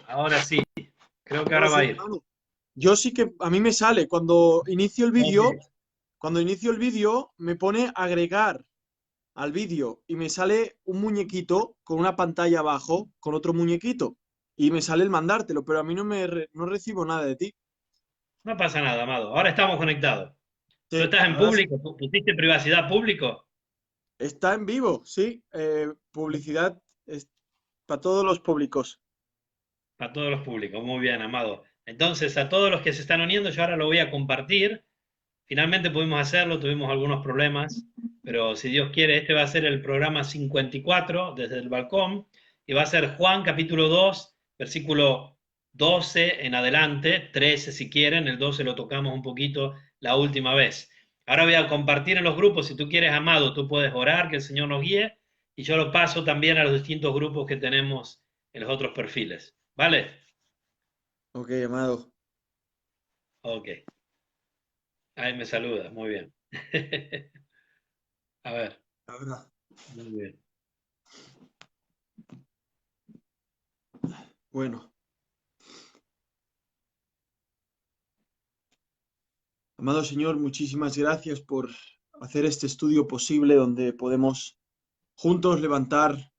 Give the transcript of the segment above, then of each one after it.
Ahora sí, creo que Ahora ahora va sí, a ir. hermano. Yo sí que a mí me sale Ok. cuando inicio el vídeo me pone agregar al vídeo y me sale un muñequito con una pantalla abajo con otro muñequito y me sale el mandártelo, pero a mí no recibo nada de ti. No pasa nada, Amado. Ahora estamos conectados. ¿Tú Sí, estás en ahora sí. público? ¿Pusiste privacidad público? Está en vivo, sí. Publicidad es para todos los públicos. A todos los públicos. Muy bien, Amado. Entonces, a todos los que se están uniendo, yo ahora lo voy a compartir. Finalmente pudimos hacerlo, tuvimos algunos problemas, pero si Dios quiere, este va a ser el programa 54 desde el balcón y va a ser Juan capítulo 2, versículo 12 en adelante, 13 si quieren, el 12 lo tocamos un poquito la última vez. Ahora voy a compartir en los grupos, si tú quieres, Amado, tú puedes orar, que el Señor nos guíe, y yo lo paso también a los distintos grupos que tenemos en los otros perfiles. ¿Vale? Ok, amado. Ok. Ahí me saluda, muy bien. A ver, Ahora. muy bien. Bueno, amado Señor, muchísimas gracias por hacer este estudio posible donde podemos juntos levantar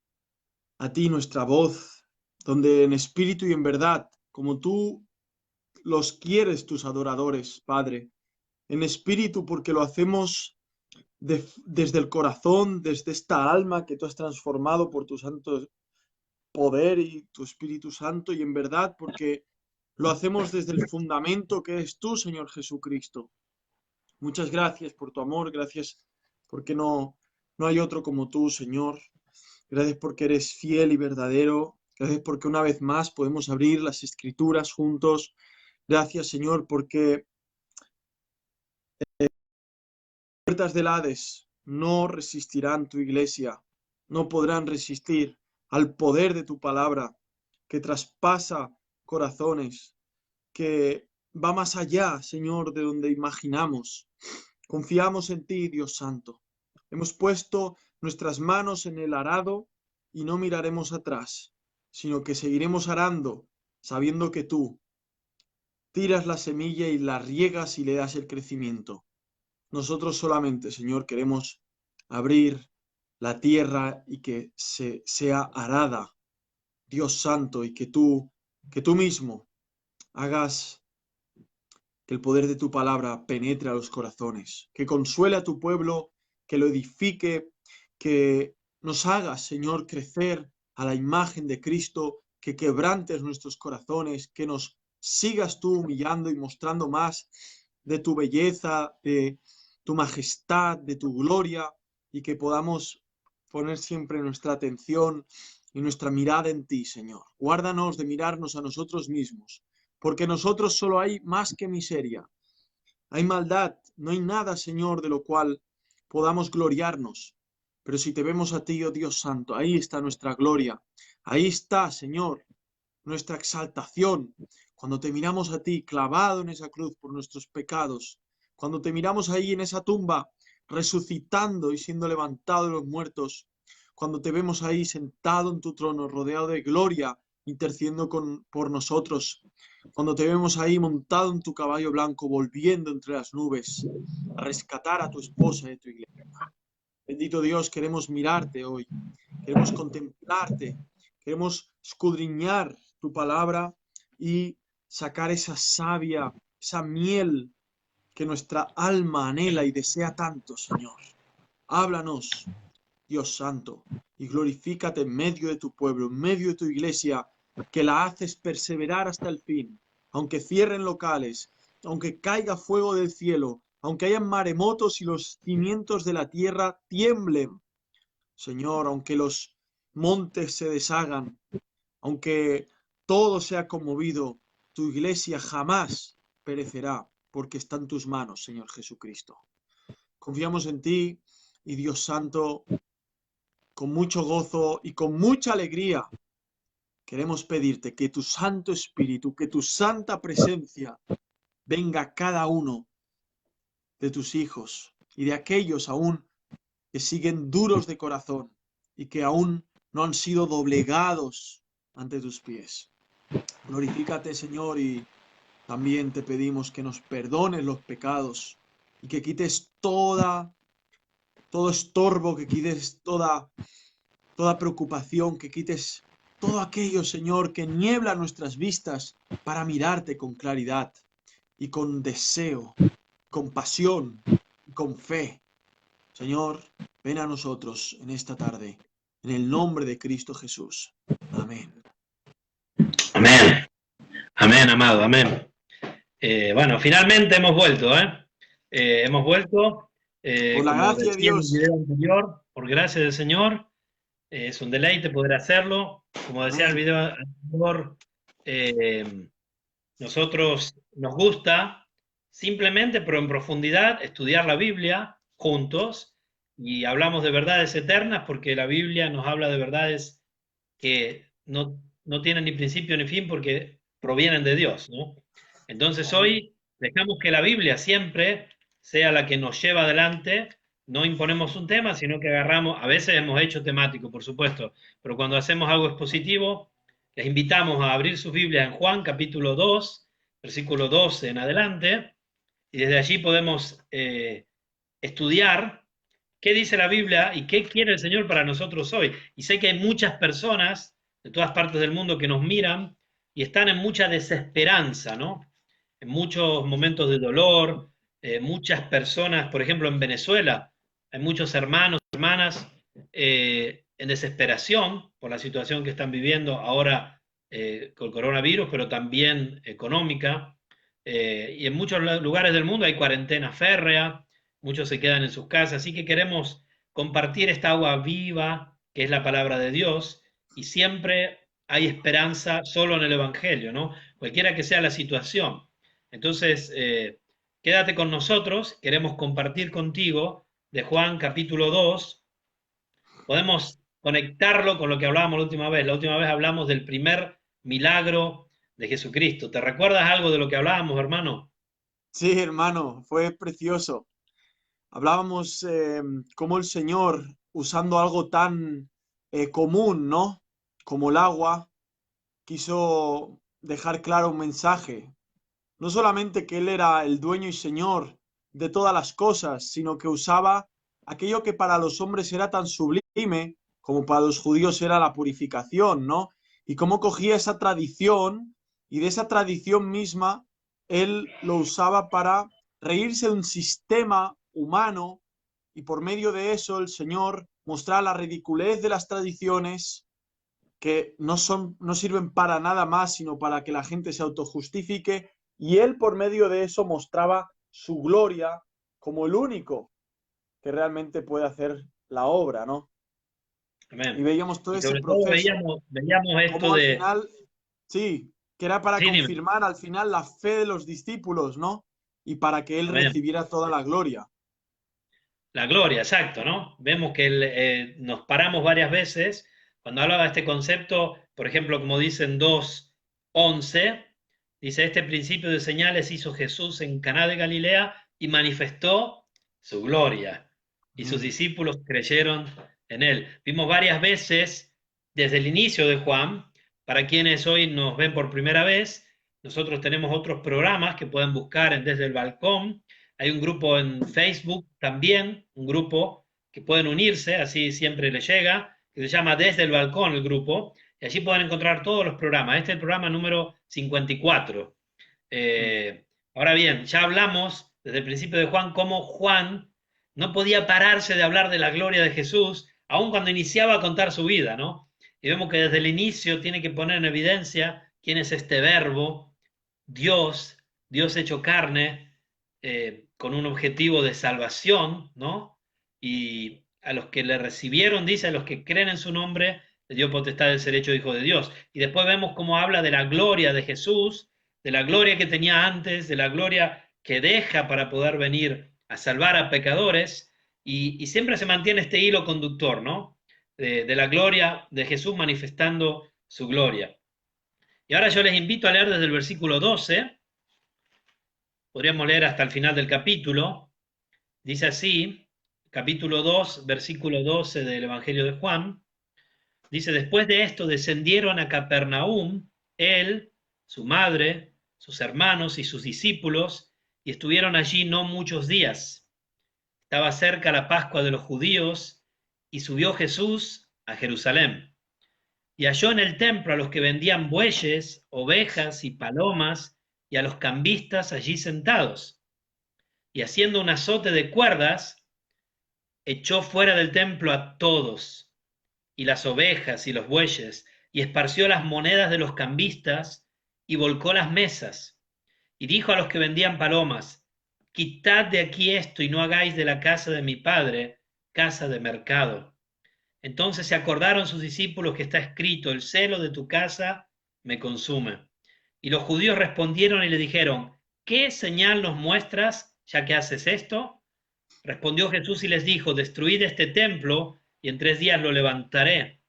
a ti nuestra voz, donde en espíritu y en verdad, como tú los quieres, tus adoradores, Padre, en espíritu porque lo hacemos desde el corazón, desde esta alma que tú has transformado por tu santo poder y tu Espíritu Santo, y en verdad porque lo hacemos desde el fundamento que es tú, Señor Jesucristo. Muchas gracias por tu amor, gracias porque no hay otro como tú, Señor. Gracias porque eres fiel y verdadero. Gracias porque una vez más podemos abrir las escrituras juntos. Gracias, Señor, porque puertas del Hades no resistirán tu iglesia, no podrán resistir al poder de tu palabra que traspasa corazones, que va más allá, Señor, de donde imaginamos. Confiamos en ti, Dios Santo. Hemos puesto nuestras manos en el arado y no miraremos atrás, sino que seguiremos arando, sabiendo que tú tiras la semilla y la riegas y le das el crecimiento. Nosotros solamente, Señor, queremos abrir la tierra y que sea arada, Dios Santo, y que tú mismo hagas que el poder de tu palabra penetre a los corazones, que consuele a tu pueblo, que lo edifique, que nos hagas, Señor, crecer a la imagen de Cristo, que quebrantes nuestros corazones, que nos sigas tú humillando y mostrando más de tu belleza, de tu majestad, de tu gloria, y que podamos poner siempre nuestra atención y nuestra mirada en ti, Señor. Guárdanos de mirarnos a nosotros mismos, porque nosotros solo hay más que miseria. Hay maldad, no hay nada, Señor, de lo cual podamos gloriarnos. Pero si te vemos a ti, oh Dios Santo, ahí está nuestra gloria. Ahí está, Señor, nuestra exaltación. Cuando te miramos a ti clavado en esa cruz por nuestros pecados, cuando te miramos ahí en esa tumba resucitando y siendo levantado de los muertos, cuando te vemos ahí sentado en tu trono, rodeado de gloria, intercediendo por nosotros, cuando te vemos ahí montado en tu caballo blanco, volviendo entre las nubes a rescatar a tu esposa y a tu iglesia. Bendito Dios, queremos mirarte hoy, queremos contemplarte, queremos escudriñar tu palabra y sacar esa savia, esa miel que nuestra alma anhela y desea tanto, Señor. Háblanos, Dios Santo, y glorifícate en medio de tu pueblo, en medio de tu iglesia, que la haces perseverar hasta el fin, aunque cierren locales, aunque caiga fuego del cielo, aunque hayan maremotos y los cimientos de la tierra tiemblen. Señor, aunque los montes se deshagan, aunque todo sea conmovido, tu iglesia jamás perecerá, porque está en tus manos, Señor Jesucristo. Confiamos en ti y Dios Santo, con mucho gozo y con mucha alegría, queremos pedirte que tu Santo Espíritu, que tu santa presencia venga a cada uno de tus hijos y de aquellos aún que siguen duros de corazón y que aún no han sido doblegados ante tus pies. Glorifícate, Señor, y también te pedimos que nos perdones los pecados y que quites todo estorbo, que quites toda preocupación, que quites todo aquello, Señor, que niebla nuestras vistas para mirarte con claridad y con deseo, con pasión y con fe. Señor, ven a nosotros en esta tarde, en el nombre de Cristo Jesús. Amén. Amén. Amén, amado, amén. Bueno, finalmente hemos vuelto, ¿eh? Hemos vuelto, Por la como gracia de decía en el Dios. video anterior, por gracia del Señor. Es un deleite poder hacerlo. Como decía en el Amén. video anterior, nosotros nos gusta simplemente, pero en profundidad, estudiar la Biblia juntos y hablamos de verdades eternas porque la Biblia nos habla de verdades que no tienen ni principio ni fin porque provienen de Dios, ¿no? Entonces Amén. hoy dejamos que la Biblia siempre sea la que nos lleva adelante, no imponemos un tema, sino que agarramos, a veces hemos hecho temático, por supuesto, pero cuando hacemos algo expositivo, les invitamos a abrir sus Biblias en Juan capítulo 2, versículo 12 en adelante, y desde allí podemos estudiar qué dice la Biblia y qué quiere el Señor para nosotros hoy. Y sé que hay muchas personas de todas partes del mundo que nos miran y están en mucha desesperanza, ¿no? En muchos momentos de dolor, muchas personas, por ejemplo, en Venezuela, hay muchos hermanos, hermanas en desesperación por la situación que están viviendo ahora con el coronavirus, pero también económica. Y en muchos lugares del mundo hay cuarentena férrea, muchos se quedan en sus casas, así que queremos compartir esta agua viva, que es la palabra de Dios, y siempre hay esperanza solo en el Evangelio, ¿no? Cualquiera que sea la situación. Entonces, quédate con nosotros, queremos compartir contigo de Juan capítulo 2. Podemos conectarlo con lo que hablábamos la última vez. La última vez hablamos del primer milagro de Jesucristo. ¿Te recuerdas algo de lo que hablábamos, hermano? Sí, hermano, fue precioso. Hablábamos cómo el Señor, usando algo tan común, ¿no? Como el agua, quiso dejar claro un mensaje. No solamente que Él era el dueño y Señor de todas las cosas, sino que usaba aquello que para los hombres era tan sublime como para los judíos era la purificación, ¿no? Y cómo cogía esa tradición y de esa tradición misma Él lo usaba para reírse de un sistema humano y por medio de eso el Señor mostraba la ridiculez de las tradiciones que no sirven para nada más, sino para que la gente se autojustifique, y él por medio de eso mostraba su gloria como el único que realmente puede hacer la obra, ¿no? Y Amén. veíamos todo Y ese sobre todo proceso, veíamos esto como al de... final, sí, que era para Sí, dime. confirmar al final la fe de los discípulos, ¿no? Y para que él Amén. recibiera toda la gloria. La gloria, exacto, ¿no? Vemos que nos paramos varias veces cuando hablaba de este concepto, por ejemplo, como dicen 2:11, dice, este principio de señales hizo Jesús en Caná de Galilea y manifestó su gloria. Y sus Mm. discípulos creyeron en él. Vimos varias veces desde el inicio de Juan, para quienes hoy nos ven por primera vez, nosotros tenemos otros programas que pueden buscar en Desde el Balcón. Hay un grupo en Facebook también, un grupo que pueden unirse, así siempre les llega, que se llama Desde el Balcón el grupo, y allí pueden encontrar todos los programas. Este es el programa número 54. Mm. Ahora bien, ya hablamos desde el principio de Juan cómo Juan no podía pararse de hablar de la gloria de Jesús, aun cuando iniciaba a contar su vida, ¿no? Y vemos que desde el inicio tiene que poner en evidencia quién es este verbo, Dios, Dios hecho carne, con un objetivo de salvación, ¿no? Y a los que le recibieron, dice, a los que creen en su nombre, le dio potestad de ser hecho hijo de Dios. Y después vemos cómo habla de la gloria de Jesús, de la gloria que tenía antes, de la gloria que deja para poder venir a salvar a pecadores, y siempre se mantiene este hilo conductor, ¿no? De la gloria de Jesús manifestando su gloria. Y ahora yo les invito a leer desde el versículo 12, podríamos leer hasta el final del capítulo. Dice así, capítulo 2, versículo 12 del Evangelio de Juan. Dice, después de esto descendieron a Capernaum él, su madre, sus hermanos y sus discípulos, y estuvieron allí no muchos días. Estaba cerca la Pascua de los judíos, y subió Jesús a Jerusalén. Y halló en el templo a los que vendían bueyes, ovejas y palomas, y a los cambistas allí sentados. Y haciendo un azote de cuerdas, echó fuera del templo a todos, y las ovejas y los bueyes, y esparció las monedas de los cambistas, y volcó las mesas. Y dijo a los que vendían palomas: Quitad de aquí esto, y no hagáis de la casa de mi padre casa de mercado. Entonces se acordaron sus discípulos que está escrito: el celo de tu casa me consume. Y los judíos respondieron y le dijeron: ¿qué señal nos muestras ya que haces esto? Respondió Jesús y les dijo: destruid este templo y en 3 días lo levantaré.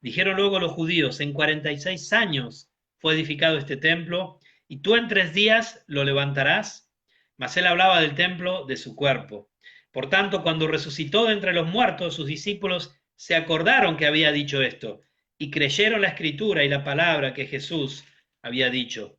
Dijeron luego los judíos: en 46 años fue edificado este templo, y tú en 3 días lo levantarás. Mas él hablaba del templo de su cuerpo. Por tanto, cuando resucitó de entre los muertos, sus discípulos se acordaron que había dicho esto, y creyeron la escritura y la palabra que Jesús había dicho.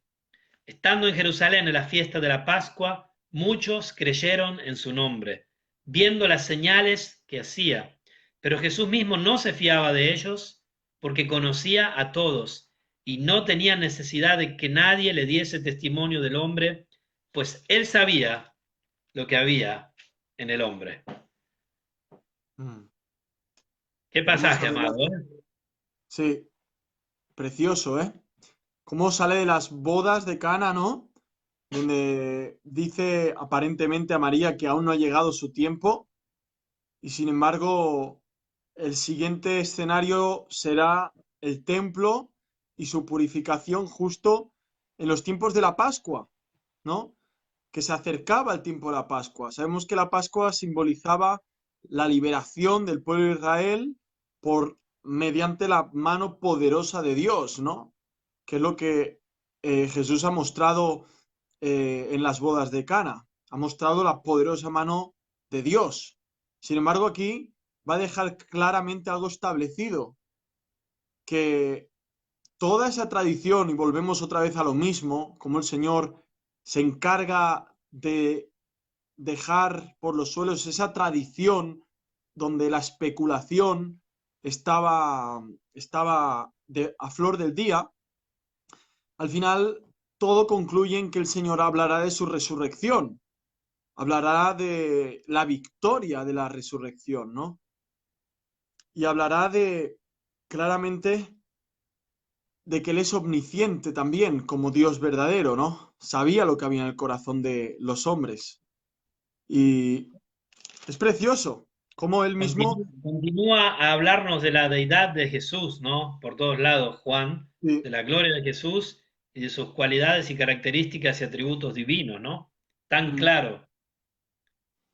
Estando en Jerusalén en la fiesta de la Pascua, muchos creyeron en su nombre, viendo las señales que hacía. Pero Jesús mismo no se fiaba de ellos, porque conocía a todos y no tenía necesidad de que nadie le diese testimonio del hombre, pues él sabía lo que había en el hombre. Mm. Qué Vamos pasaje, a ver la... amado, ¿eh? Sí, precioso, ¿eh? Cómo sale de las bodas de Cana, ¿no? Donde dice aparentemente a María que aún no ha llegado su tiempo y sin embargo el siguiente escenario será el templo y su purificación justo en los tiempos de la Pascua, ¿no? Que se acercaba el tiempo de la Pascua. Sabemos que la Pascua simbolizaba la liberación del pueblo de Israel por mediante la mano poderosa de Dios, ¿no? Que es lo que Jesús ha mostrado en las bodas de Cana. Ha mostrado la poderosa mano de Dios. Sin embargo, aquí va a dejar claramente algo establecido, que toda esa tradición, y volvemos otra vez a lo mismo, como el Señor se encarga de dejar por los suelos esa tradición donde la especulación estaba a flor del día, al final todo concluye en que el Señor hablará de su resurrección, hablará de la victoria de la resurrección, ¿no? Y hablará de claramente de que Él es omnisciente también, como Dios verdadero, ¿no? Sabía lo que había en el corazón de los hombres. Y es precioso, como Él mismo, Continúa a hablarnos de la deidad de Jesús, ¿no? Por todos lados, Juan, sí, de la gloria de Jesús y de sus cualidades y características y atributos divinos, ¿no? Tan mm, claro.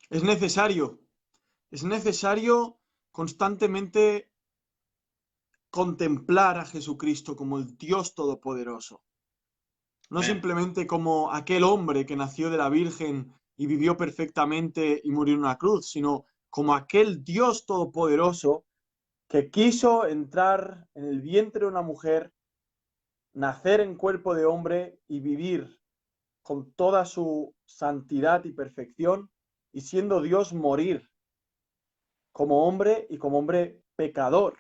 es necesario constantemente contemplar a Jesucristo como el Dios Todopoderoso, no Amén. simplemente como aquel hombre que nació de la Virgen y vivió perfectamente y murió en una cruz, sino como aquel Dios Todopoderoso que quiso entrar en el vientre de una mujer, nacer en cuerpo de hombre y vivir con toda su santidad y perfección, y siendo Dios morir como hombre y como hombre pecador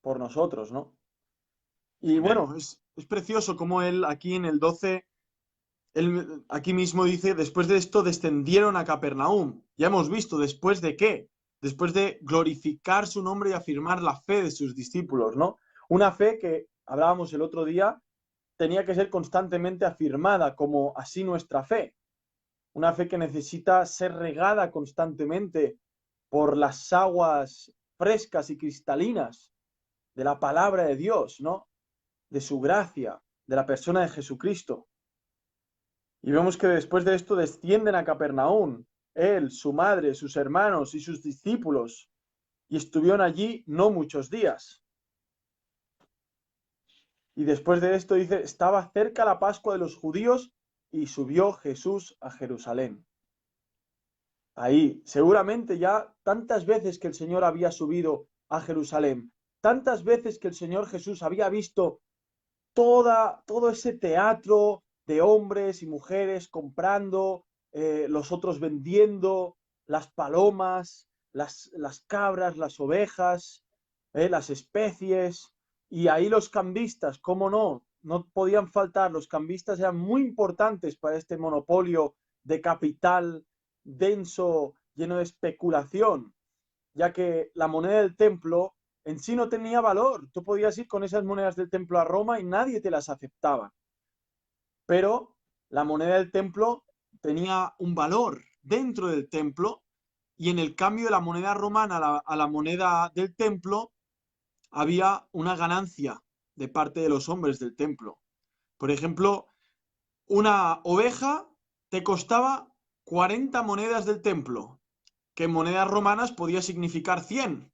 por nosotros, ¿no? Y Amén. bueno, es precioso como él aquí en el 12, él aquí mismo dice, después de esto descendieron a Capernaum. Ya hemos visto, ¿después de qué? Después de glorificar su nombre y afirmar la fe de sus discípulos, ¿no? Una fe que, hablábamos el otro día, tenía que ser constantemente afirmada, como así nuestra fe. Una fe que necesita ser regada constantemente por las aguas frescas y cristalinas de la palabra de Dios, ¿no? De su gracia, de la persona de Jesucristo. Y vemos que después de esto descienden a Capernaum, él, su madre, sus hermanos y sus discípulos, y estuvieron allí no muchos días. Y después de esto dice, estaba cerca la Pascua de los judíos y subió Jesús a Jerusalén. Ahí, seguramente ya tantas veces que el Señor había subido a Jerusalén, tantas veces que el Señor Jesús había visto todo ese teatro de hombres y mujeres comprando, los otros vendiendo, las palomas, las cabras, las ovejas, las especies, y ahí los cambistas, cómo no, no podían faltar, los cambistas eran muy importantes para este monopolio de capital denso, lleno de especulación, ya que la moneda del templo en sí no tenía valor. Tú podías ir con esas monedas del templo a Roma y nadie te las aceptaba. Pero la moneda del templo tenía un valor dentro del templo y en el cambio de la moneda romana a la moneda del templo había una ganancia de parte de los hombres del templo. Por ejemplo, una oveja te costaba 40 monedas del templo, que en monedas romanas podía significar 100.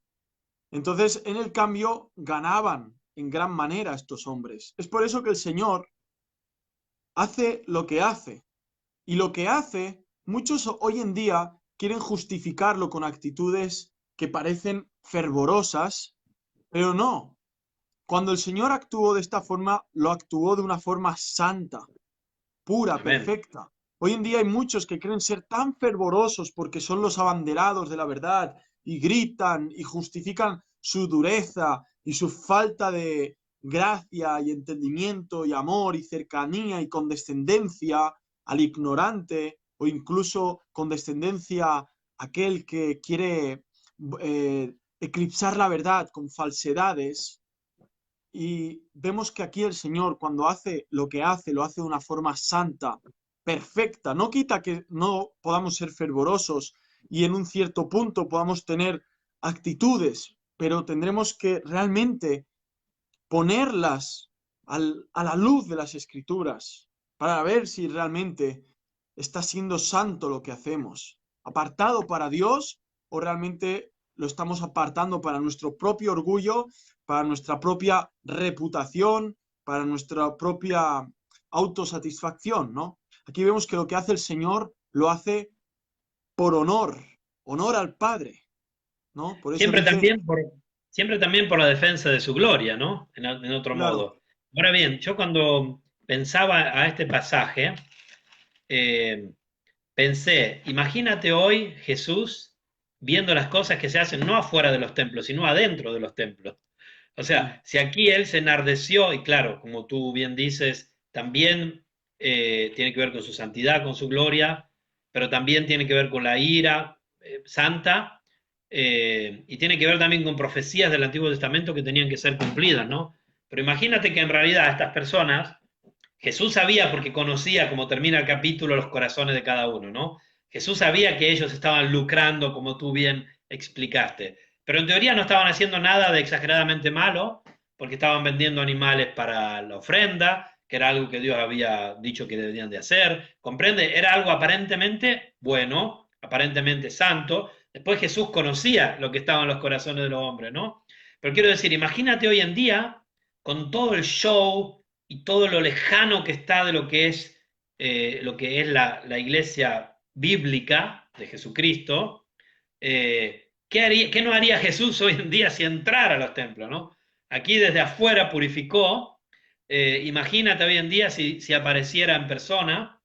Entonces, en el cambio, ganaban en gran manera estos hombres. Es por eso que el Señor hace lo que hace. Y lo que hace, muchos hoy en día quieren justificarlo con actitudes que parecen fervorosas, pero no. Cuando el Señor actuó de esta forma, lo actuó de una forma santa, pura, Amén. perfecta. Hoy en día hay muchos que creen ser tan fervorosos porque son los abanderados de la verdad y gritan y justifican su dureza y su falta de gracia y entendimiento y amor y cercanía y condescendencia al ignorante o incluso condescendencia a aquel que quiere eclipsar la verdad con falsedades. Y vemos que aquí el Señor, cuando hace lo que hace, lo hace de una forma santa, perfecta. No quita que no podamos ser fervorosos y en un cierto punto podamos tener actitudes, pero tendremos que realmente ponerlas a la luz de las Escrituras para ver si realmente está siendo santo lo que hacemos, apartado para Dios o realmente lo estamos apartando para nuestro propio orgullo, para nuestra propia reputación, para nuestra propia autosatisfacción, ¿no? Aquí vemos que lo que hace el Señor lo hace por honor, honor al Padre, ¿no? Por eso Siempre dice, también por, siempre también por la defensa de su gloria, ¿no? En otro claro, modo. Ahora bien, yo cuando pensaba a este pasaje, eh, pensé, imagínate hoy Jesús viendo las cosas que se hacen no afuera de los templos, sino adentro de los templos. O sí, sea, si aquí él se enardeció, y claro, como tú bien dices, también tiene que ver con su santidad, con su gloria, pero también tiene que ver con la ira santa, y tiene que ver también con profecías del Antiguo Testamento que tenían que ser cumplidas, ¿no? Pero imagínate que en realidad estas personas, Jesús sabía, porque conocía, como termina el capítulo, los corazones de cada uno, ¿no? Jesús sabía que ellos estaban lucrando, como tú bien explicaste, pero en teoría no estaban haciendo nada de exageradamente malo, porque estaban vendiendo animales para la ofrenda, que era algo que Dios había dicho que debían de hacer, ¿comprende? Era algo aparentemente bueno, aparentemente santo. Después Jesús conocía lo que estaba en los corazones de los hombres, ¿no? Pero quiero decir, imagínate hoy en día, con todo el show y todo lo lejano que está de lo que es la iglesia bíblica de Jesucristo, ¿qué no haría Jesús hoy en día si entrara a los templos, ¿no? Aquí desde afuera purificó, imagínate hoy en día si apareciera en persona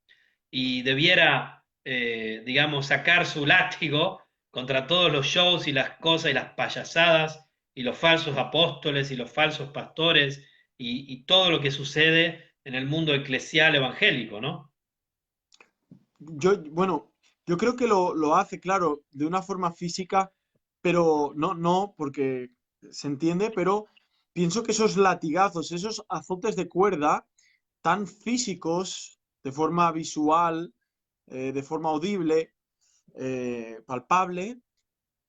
y debiera, digamos, sacar su látigo contra todos los shows y las cosas y las payasadas y los falsos apóstoles y los falsos pastores y todo lo que sucede en el mundo eclesial evangélico, ¿no? bueno, yo creo que lo hace, claro, de una forma física, pero no, porque se entiende, pero pienso que esos latigazos, esos azotes de cuerda tan físicos, de forma visual, de forma audible, palpable,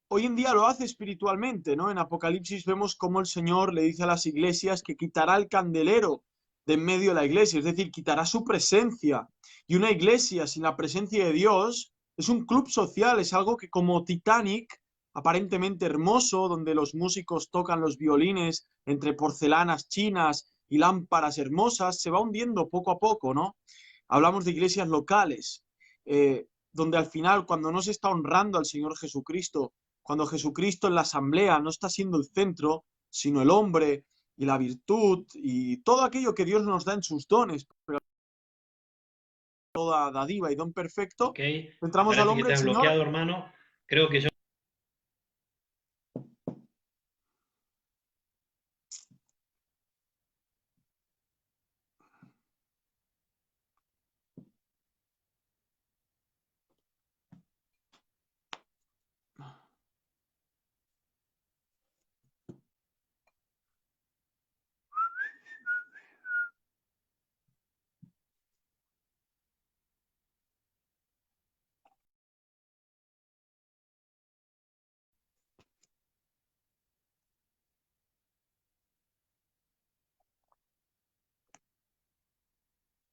hoy en día lo hace espiritualmente, ¿no? En Apocalipsis vemos cómo el Señor le dice a las iglesias que quitará el candelero de en medio de la iglesia, es decir, quitará su presencia. Y una iglesia sin la presencia de Dios es un club social, es algo que como Titanic, aparentemente hermoso, donde los músicos tocan los violines entre porcelanas chinas y lámparas hermosas, se va hundiendo poco a poco, ¿no? Hablamos de iglesias locales, donde al final, cuando no se está honrando al Señor Jesucristo, cuando Jesucristo en la asamblea no está siendo el centro, sino el hombre, y la virtud y todo aquello que Dios nos da en sus dones, pero toda dádiva y don perfecto, Ok, me centramos al parece que hombre, el estás Señor. bloqueado, hermano. Creo que yo...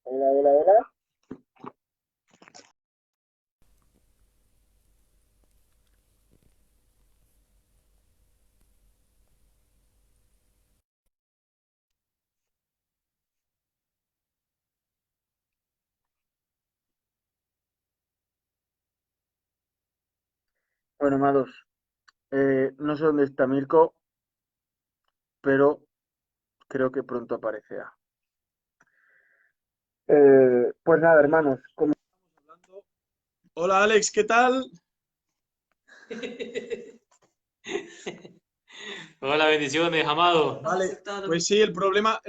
Hola, hola, hola. Bueno, amados, no sé dónde está Mirko, pero creo que pronto aparecerá. Pues nada, hermanos, como estamos hablando. Hola Alex, ¿qué tal? Hola, bendiciones, amado. Vale, pues sí, el problema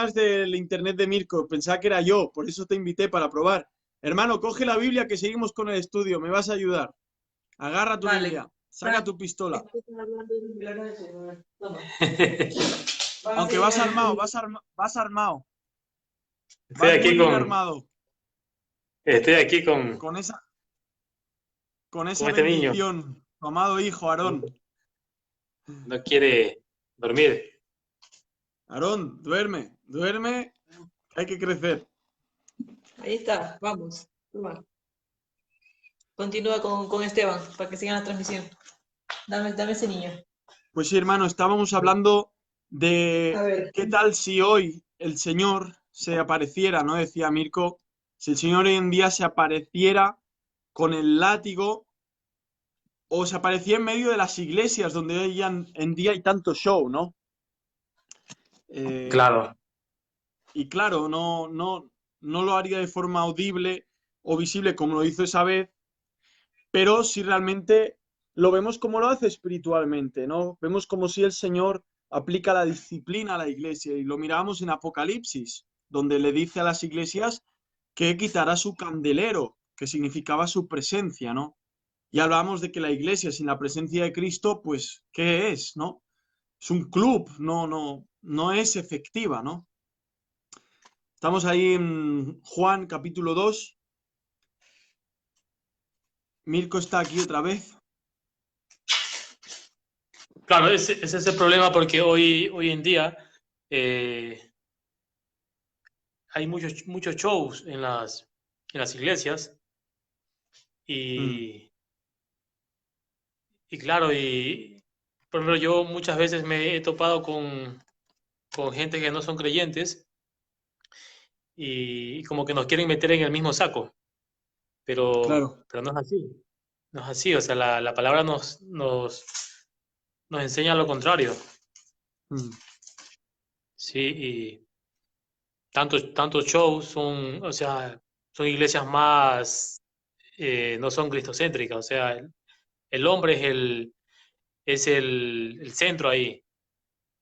es del internet de Mirko. Pensaba que era yo, por eso te invité para probar. Hermano, coge la Biblia que seguimos con el estudio, me vas a ayudar. Agarra tu Vale. Biblia, saca tu pistola. Toma. Aunque vas armado, Estoy vas muy aquí bien armado, estoy aquí con, con esa, con con esa este niño. bendición, tu amado hijo Aarón. No quiere dormir. Aarón, duerme, duerme, hay que crecer. Ahí está, vamos. Toma. Continúa con Esteban para que sigan la transmisión. Dame ese niño. Pues sí, hermano, estábamos hablando A de ver. qué tal si hoy el Señor se apareciera, ¿no? Decía Mirko, si el Señor hoy en día se apareciera con el látigo o se aparecía en medio de las iglesias donde hoy en día hay tanto show, ¿no? Eh, Claro, y claro, no lo haría de forma audible o visible como lo hizo esa vez, pero si realmente lo vemos como lo hace espiritualmente, ¿no? Vemos como si el Señor aplica la disciplina a la iglesia y lo miramos en Apocalipsis, donde le dice a las iglesias que quitará su candelero, que significaba su presencia, ¿no? Y hablamos de que la iglesia sin la presencia de Cristo, pues, ¿qué es, no? Es un club, no es efectiva, ¿no? Estamos ahí en Juan capítulo 2. Mirko está aquí otra vez. claro, ese es el problema porque hoy en día eh, hay muchos shows en las iglesias Mm, y, y claro, por ejemplo, yo muchas veces me he topado con gente que no son creyentes y como que nos quieren meter en el mismo saco, claro. pero no es así. No es así, o sea, la palabra nos enseña lo contrario. Mm, Sí, y tantos shows son, o sea, son iglesias más, no son cristocéntricas, o sea, el hombre es el centro ahí.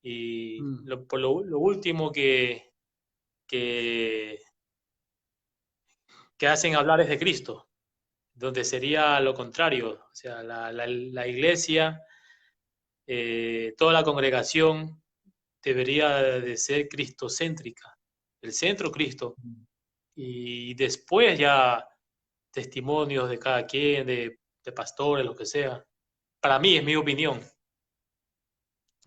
Y mm. lo último que, que hacen hablar es de Cristo, donde sería lo contrario, o sea, la iglesia, toda la congregación debería de ser cristocéntrica, el centro Cristo, y después ya testimonios de cada quien, de pastores, lo que sea. Para mí es mi opinión.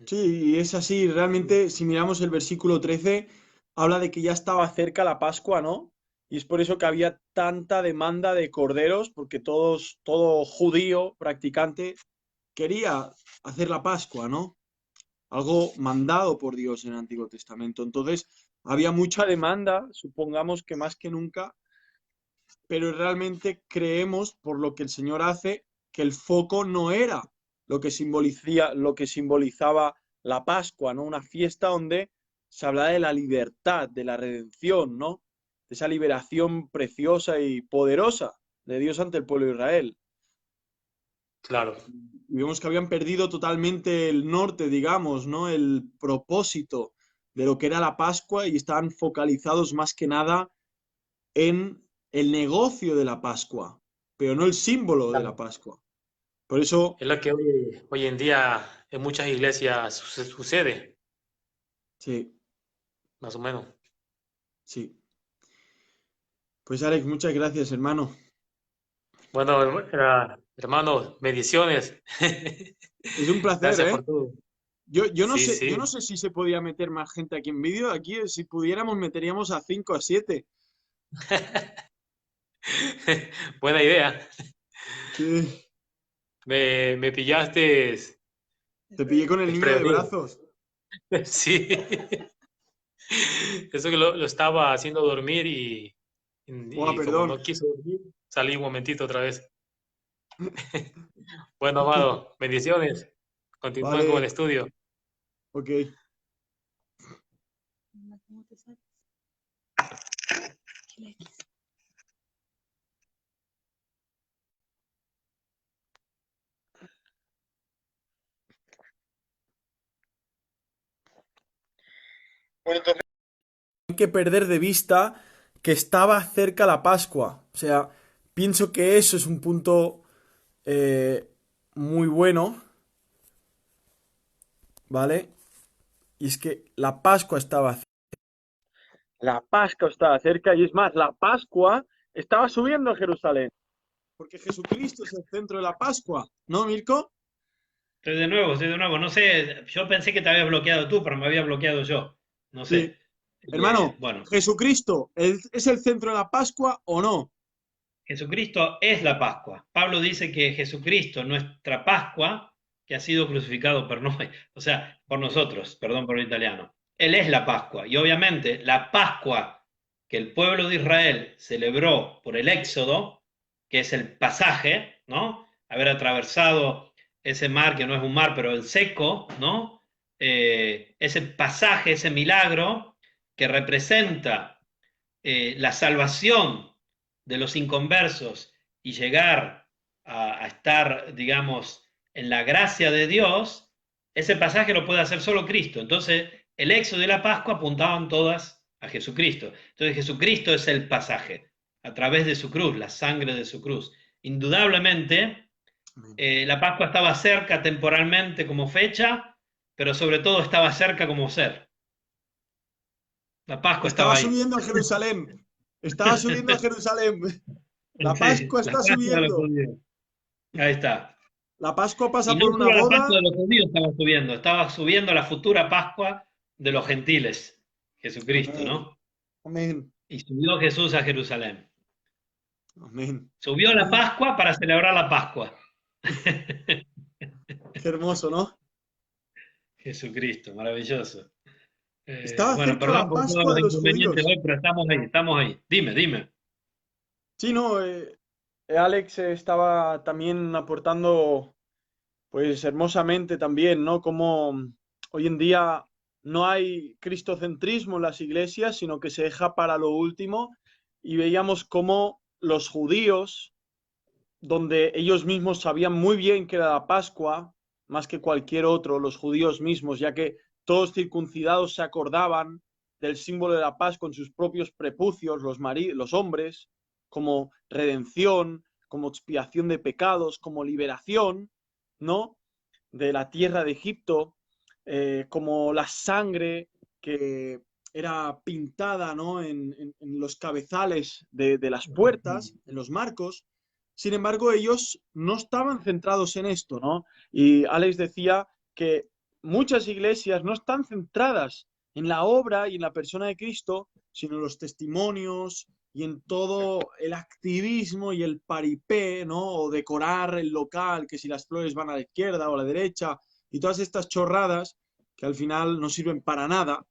Sí, y es así. Realmente, si miramos el versículo 13, habla de que ya estaba cerca la Pascua, ¿no? Y es por eso que había tanta demanda de corderos, porque todo judío practicante quería hacer la Pascua, ¿no? Algo mandado por Dios en el Antiguo Testamento. Entonces, había mucha demanda, supongamos que más que nunca, pero realmente creemos, por lo que el Señor hace, que el foco no era lo que simbolizaba la Pascua, ¿no? Una fiesta donde se habla de la libertad, de la redención, ¿no? De esa liberación preciosa y poderosa de Dios ante el pueblo de Israel. Claro. Y vemos que habían perdido totalmente el norte, digamos, ¿no? El propósito de lo que era la Pascua y estaban focalizados más que nada en el negocio de la Pascua, pero no el símbolo de la Pascua. Por eso, Es lo que hoy en día en muchas iglesias sucede, sí, más o menos. sí. Pues Alex, muchas gracias, hermano. Bueno, hermanos, bendiciones. Es un placer, Gracias ¿eh? por todo. Yo Sí, no sí. sé si se podía meter más gente aquí en vídeo. Aquí, si pudiéramos, meteríamos a 5 a 7. Buena idea. Sí, Me pillaste te pillé con el niño de desprevenido. brazos. Sí. Eso que lo estaba haciendo dormir Oh, y como perdón. no quiso dormir, salí un momentito otra vez. Bueno, amado, bendiciones. Continúen con el Vale, estudio. ok. ¿Cómo te sale? ¿Qué le dices? Bueno, entonces hay que perder de vista que estaba cerca la Pascua. O sea, pienso que eso es un punto muy bueno, ¿vale? Y es que la Pascua estaba cerca. La Pascua estaba cerca y es más, la Pascua estaba subiendo a Jerusalén. Porque Jesucristo es el centro de la Pascua, ¿no, Mirko? Estoy de nuevo. No sé, yo pensé que te habías bloqueado tú, pero me había bloqueado yo. No Sí. sé. Hermano, Bueno, ¿Jesucristo es el centro de la Pascua o no? Jesucristo es la Pascua. Pablo dice que Jesucristo, nuestra Pascua, que ha sido crucificado por, no, o sea, por nosotros, perdón por el italiano. Él es la Pascua. Y obviamente la Pascua que el pueblo de Israel celebró por el Éxodo, que es el pasaje, ¿no? Haber atravesado ese mar, que no es un mar, pero el seco, ¿no? Ese pasaje, ese milagro que representa la salvación de los inconversos y llegar a estar, digamos, en la gracia de Dios, ese pasaje lo puede hacer solo Cristo. Entonces, el Éxodo y la Pascua apuntaban todas a Jesucristo. Entonces, Jesucristo es el pasaje, a través de su cruz, la sangre de su cruz. Indudablemente, la Pascua estaba cerca temporalmente como fecha, pero sobre todo estaba cerca como ser. La Pascua Estaba estaba ahí. subiendo a Jerusalén. Estaba subiendo a Jerusalén. La Sí, Pascua la está Pascua de los subiendo. judíos. Ahí está. La Pascua Y pasa no por una solo la boda. Pascua de los judíos estaba subiendo la futura Pascua de los gentiles, Jesucristo, Amén. ¿no? Amén. Y subió Jesús a Jerusalén. Amén. Subió la Pascua para celebrar la Pascua. Qué hermoso, ¿no? Jesucristo, maravilloso. Estaba Bueno, cerca perdón la por todos Pascua los de los inconvenientes judíos. hoy, pero estamos ahí, estamos ahí. Dime, dime. Sí, no, Alex estaba también aportando, pues hermosamente también, ¿no? Como hoy en día no hay cristocentrismo en las iglesias, sino que se deja para lo último. Y veíamos cómo los judíos, donde ellos mismos sabían muy bien que era la Pascua, más que cualquier otro, los judíos mismos, ya que todos circuncidados se acordaban del símbolo de la Pascua en sus propios prepucios, los hombres, como redención, como expiación de pecados, como liberación, ¿no? De la tierra de Egipto, como la sangre que era pintada, ¿no? En los cabezales de las puertas, en los marcos. Sin embargo, ellos no estaban centrados en esto, ¿no? Y Alex decía que muchas iglesias no están centradas en la obra y en la persona de Cristo, sino en los testimonios y en todo el activismo y el paripé, ¿no? O decorar el local, que si las flores van a la izquierda o a la derecha, y todas estas chorradas que al final no sirven para nada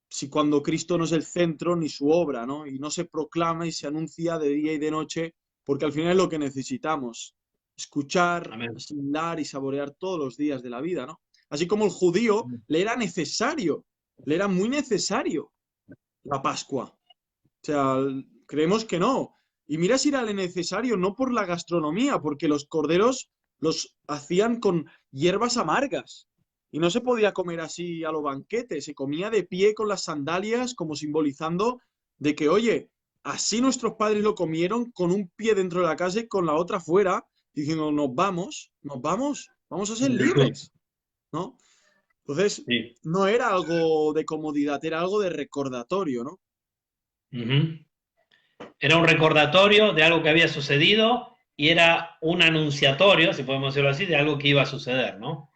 si cuando Cristo no es el centro ni su obra, ¿no? Y no se proclama y se anuncia de día y de noche, porque al final es lo que necesitamos, escuchar, Amén. asimilar y saborear todos los días de la vida, ¿no? Así como el judío le era necesario, le era muy necesario la Pascua. O sea, creemos que no. Y mira si era necesario, no por la gastronomía, porque los corderos los hacían con hierbas amargas. Y no se podía comer así a lo banquete, se comía de pie con las sandalias, como simbolizando de que, oye, así nuestros padres lo comieron con un pie dentro de la casa y con la otra fuera, diciendo, vamos a ser libres, ¿no? Entonces, Sí. no era algo de comodidad, era algo de recordatorio, ¿no? Ujú. Era un recordatorio de algo que había sucedido y era un anunciatorio, si podemos decirlo así, de algo que iba a suceder, ¿no?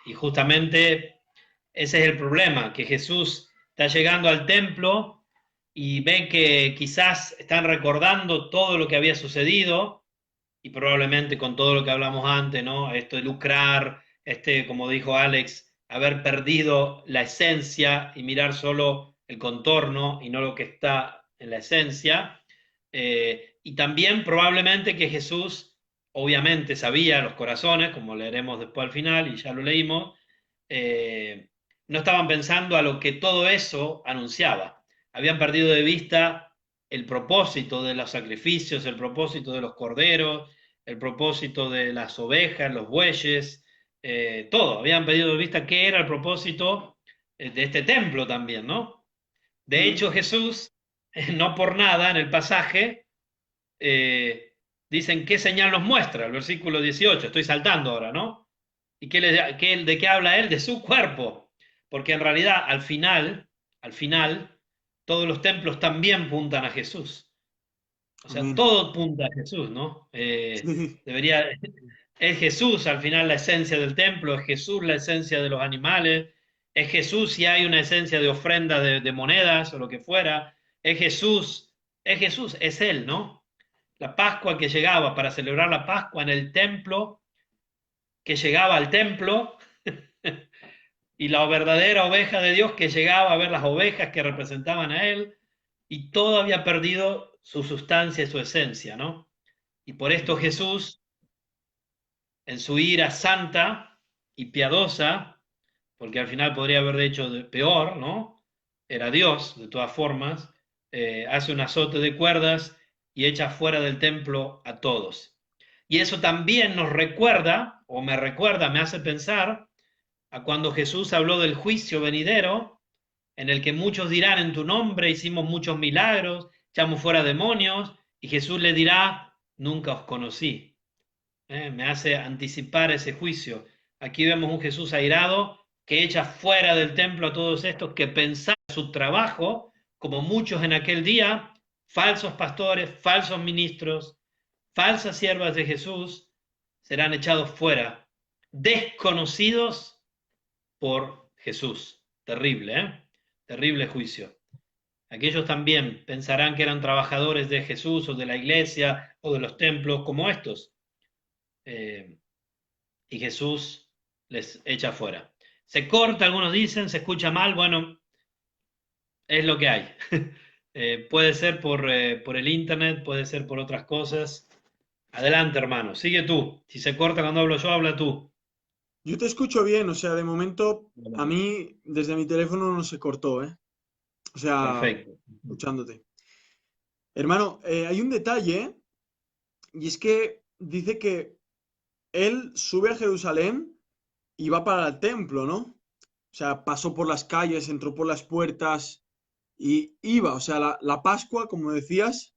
Y justamente ese es el problema, que Jesús está llegando al templo y ven que quizás están recordando todo lo que había sucedido y probablemente con todo lo que hablamos antes, ¿no? Esto de lucrar, como dijo Alex, haber perdido la esencia y mirar solo el contorno y no lo que está en la esencia. Y también probablemente que Jesús obviamente sabía los corazones, como leeremos después al final y ya lo leímos, no estaban pensando a lo que todo eso anunciaba. Habían perdido de vista el propósito de los sacrificios, el propósito de los corderos, el propósito de las ovejas, los bueyes, todo. Habían perdido de vista qué era el propósito de este templo también, ¿no? De hecho, Jesús, no por nada en el pasaje, dicen qué señal nos muestra, el versículo 18, estoy saltando ahora, ¿no? ¿Y de qué habla él? De su cuerpo. Porque en realidad, al final, todos los templos también puntan a Jesús. O sea, Amén. todo punta a Jesús, ¿no? Sí. Es Jesús al final la esencia del templo, es Jesús la esencia de los animales, es Jesús si hay una esencia de ofrenda de monedas o lo que fuera, es Jesús, es Él, ¿no? La Pascua que llegaba para celebrar la Pascua en el templo, que llegaba al templo, y la verdadera oveja de Dios que llegaba a ver las ovejas que representaban a Él, y todo había perdido su sustancia y su esencia, ¿no? Y por esto Jesús, en su ira santa y piadosa, porque al final podría haber hecho peor, ¿no? Era Dios, de todas formas, hace un azote de cuerdas y echa fuera del templo a todos. Y eso también nos recuerda, o me recuerda, me hace pensar a cuando Jesús habló del juicio venidero, en el que muchos dirán en tu nombre hicimos muchos milagros, echamos fuera demonios, y Jesús le dirá, nunca os conocí. Me hace anticipar ese juicio. Aquí vemos un Jesús airado que echa fuera del templo a todos estos que pensaban su trabajo, como muchos en aquel día, falsos pastores, falsos ministros, falsas siervas de Jesús, serán echados fuera, desconocidos por Jesús. Terrible, ¿eh? Terrible juicio. Aquellos también pensarán que eran trabajadores de Jesús o de la iglesia o de los templos como estos. Y Jesús les echa fuera. Se corta, algunos dicen, se escucha mal, bueno, es lo que hay. Puede ser por el internet, puede ser por otras cosas. Adelante, hermano, sigue tú. Si se corta cuando hablo yo, habla tú. Yo te escucho bien, o sea, de momento a mí desde mi teléfono no se cortó, ¿eh? O sea, Perfecto. escuchándote. Hermano, hay un detalle y es que dice que él sube a Jerusalén y va para el templo, ¿no? O sea, pasó por las calles, entró por las puertas y iba. O sea, la Pascua, como decías,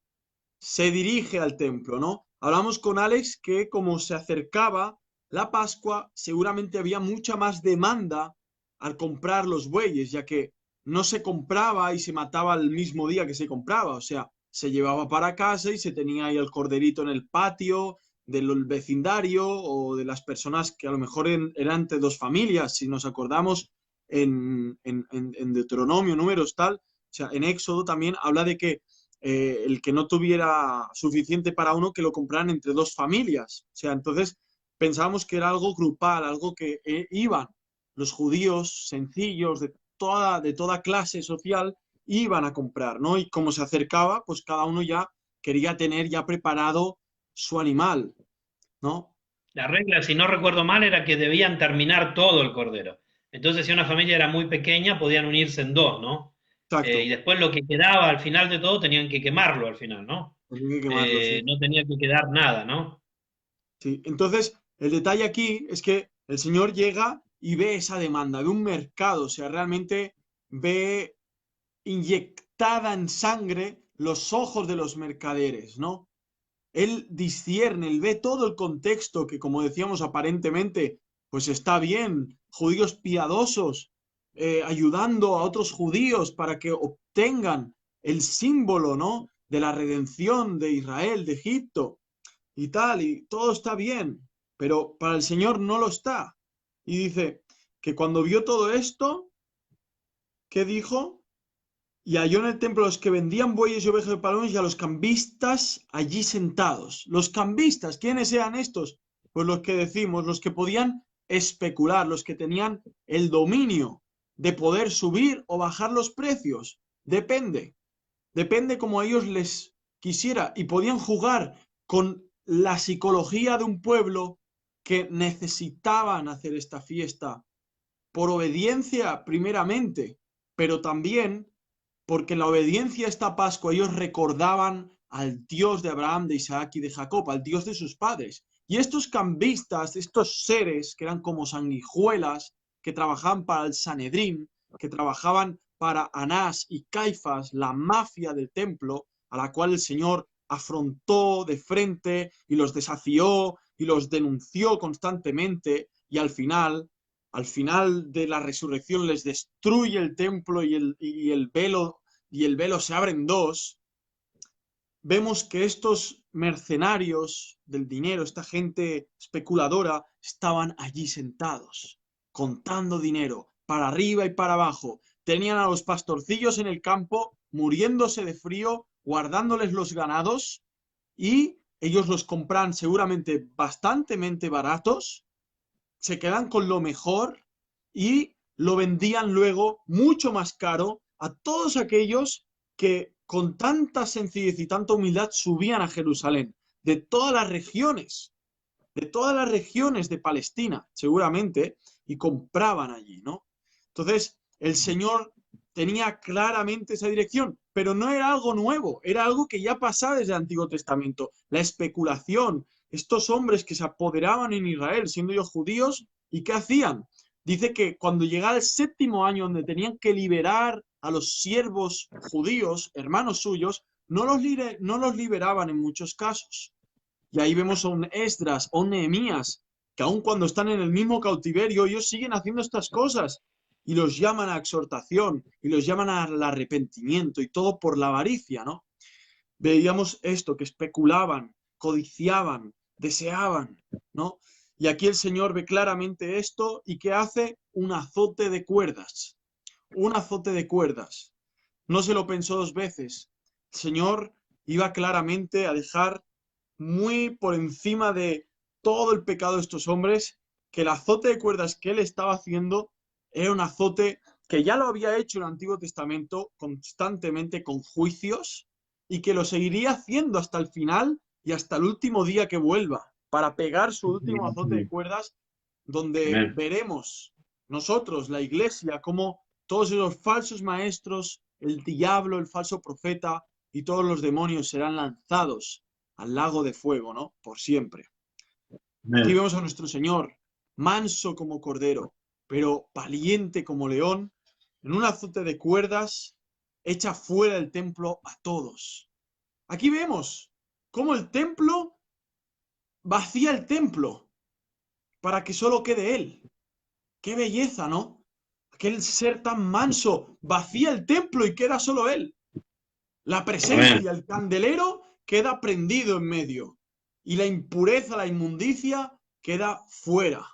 se dirige al templo, ¿no? Hablamos con Alex que como se acercaba la Pascua, seguramente había mucha más demanda al comprar los bueyes, ya que no se compraba y se mataba el mismo día que se compraba, o sea, se llevaba para casa y se tenía ahí el corderito en el patio del vecindario o de las personas que a lo mejor eran entre dos familias, si nos acordamos en Deuteronomio, números tal, o sea, en Éxodo también habla de que el que no tuviera suficiente para uno, que lo compraran entre dos familias. O sea, entonces pensábamos que era algo grupal, algo que iban los judíos sencillos de toda clase social, iban a comprar, ¿no? Y como se acercaba, pues cada uno ya quería tener ya preparado su animal, ¿no? La regla, si no recuerdo mal, era que debían terminar todo el cordero. Entonces, si una familia era muy pequeña, podían unirse en dos, ¿no? Y Exacto. después lo que quedaba al final de todo tenían que quemarlo al final, ¿no? Tienen que quemarlo, sí. No tenía que quedar nada, ¿no? Sí. Entonces, el detalle aquí es que el Señor llega y ve esa demanda, ve un mercado, o sea, realmente ve inyectada en sangre los ojos de los mercaderes, ¿no? Él discierne, él ve todo el contexto que, como decíamos, aparentemente, pues está bien, judíos piadosos, ayudando a otros judíos para que obtengan el símbolo, ¿no? De la redención de Israel, de Egipto y tal, y todo está bien, pero para el Señor no lo está. Y dice que cuando vio todo esto, ¿qué dijo? Y halló en el templo los que vendían bueyes y ovejas de palomes y a los cambistas allí sentados. Los cambistas, ¿quiénes eran estos? Pues los que decimos, los que podían especular, los que tenían el dominio de poder subir o bajar los precios. Depende como a ellos les quisiera. Y podían jugar con la psicología de un pueblo que necesitaban hacer esta fiesta por obediencia primeramente, pero también porque en la obediencia a esta Pascua ellos recordaban al Dios de Abraham, de Isaac y de Jacob, al Dios de sus padres. Y estos cambistas, estos seres que eran como sanguijuelas, que trabajaban para el Sanedrín, que trabajaban para Anás y Caifás, la mafia del templo, a la cual el Señor afrontó de frente y los desafió y los denunció constantemente, y al final de la resurrección les destruye el templo y el velo se abre en dos. Vemos que estos mercenarios del dinero, esta gente especuladora, estaban allí sentados, contando dinero, para arriba y para abajo. Tenían a los pastorcillos en el campo, muriéndose de frío, guardándoles los ganados, y ellos los compran seguramente bastante baratos, se quedan con lo mejor y lo vendían luego mucho más caro a todos aquellos que con tanta sencillez y tanta humildad subían a Jerusalén, de todas las regiones de Palestina, seguramente, y compraban allí, ¿no? Entonces, el Señor tenía claramente esa dirección, pero no era algo nuevo, era algo que ya pasaba desde el Antiguo Testamento. La especulación, estos hombres que se apoderaban en Israel, siendo ellos judíos, ¿y qué hacían? Dice que cuando llegaba el séptimo año, donde tenían que liberar a los siervos judíos, hermanos suyos, no los liberaban en muchos casos. Y ahí vemos a un Esdras, a un Nehemías, que aun cuando están en el mismo cautiverio, ellos siguen haciendo estas cosas y los llaman a exhortación y los llaman al arrepentimiento y todo por la avaricia, ¿no? Veíamos esto, que especulaban, codiciaban, deseaban, ¿no? Y aquí el Señor ve claramente esto y que hace un azote de cuerdas, un azote de cuerdas. No se lo pensó dos veces. El Señor iba claramente a dejar muy por encima de todo el pecado de estos hombres, que el azote de cuerdas que él estaba haciendo era un azote que ya lo había hecho en el Antiguo Testamento constantemente con juicios y que lo seguiría haciendo hasta el final y hasta el último día que vuelva, para pegar su último azote de cuerdas, donde Amén. veremos nosotros, la iglesia, como todos esos falsos maestros, el diablo, el falso profeta y todos los demonios serán lanzados al lago de fuego, ¿no? Por siempre. Aquí Amén. vemos a nuestro Señor, manso como cordero, pero valiente como león, en un azote de cuerdas, echa fuera del templo a todos. Aquí vemos cómo el templo vacía el templo para que solo quede él. ¡Qué belleza!, ¿no? Aquel ser tan manso vacía el templo y queda solo él. La Amén. presencia, el candelero queda prendido en medio y la impureza, la inmundicia queda fuera.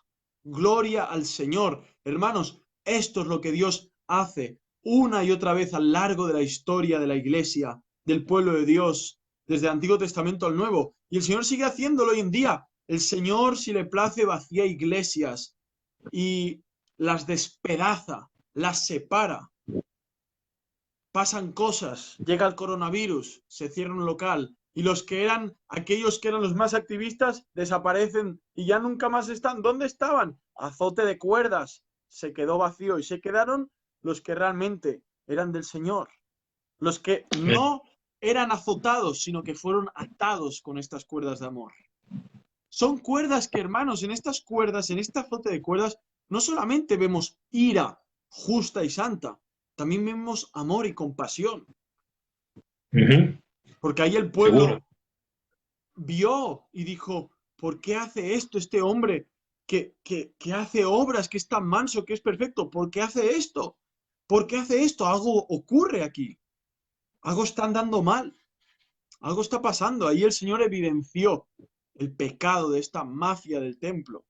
Gloria al Señor. Hermanos, esto es lo que Dios hace una y otra vez a lo largo de la historia de la iglesia, del pueblo de Dios, desde el Antiguo Testamento al Nuevo. Y el Señor sigue haciéndolo hoy en día. El Señor, si le place, vacía iglesias y las despedaza, las separa. Pasan cosas, llega el coronavirus, se cierra un local, Y aquellos que eran los más activistas, desaparecen y ya nunca más están. ¿Dónde estaban? Azote de cuerdas. Se quedó vacío y se quedaron los que realmente eran del Señor. Los que no eran azotados, sino que fueron atados con estas cuerdas de amor. Son cuerdas que, hermanos, en estas cuerdas, en este azote de cuerdas, no solamente vemos ira justa y santa, también vemos amor y compasión. Porque ahí el pueblo Seguro. vio y dijo, ¿por qué hace esto este hombre que hace obras, que es tan manso, que es perfecto? ¿Por qué hace esto? ¿Por qué hace esto? Algo ocurre aquí. Algo está andando mal. Algo está pasando. Ahí el Señor evidenció el pecado de esta mafia del templo,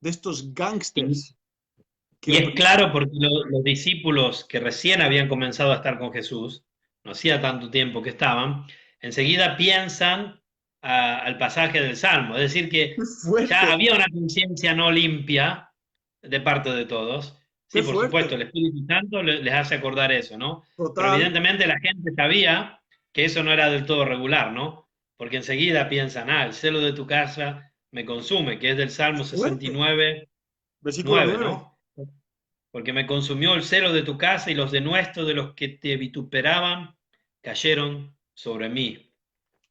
de estos gángsters. Y es claro porque los discípulos que recién habían comenzado a estar con Jesús, no hacía tanto tiempo que estaban, enseguida piensan al pasaje del Salmo. Es decir, que ya había una conciencia no limpia de parte de todos. Sí, por supuesto, el Espíritu Santo les hace acordar eso, ¿no? Total. Pero evidentemente la gente sabía que eso no era del todo regular, ¿no? Porque enseguida piensan, el celo de tu casa me consume, que es del Salmo 69, versículo 9, ¿no? Porque me consumió el celo de tu casa y los denuestos de los que te vituperaban cayeron sobre mí,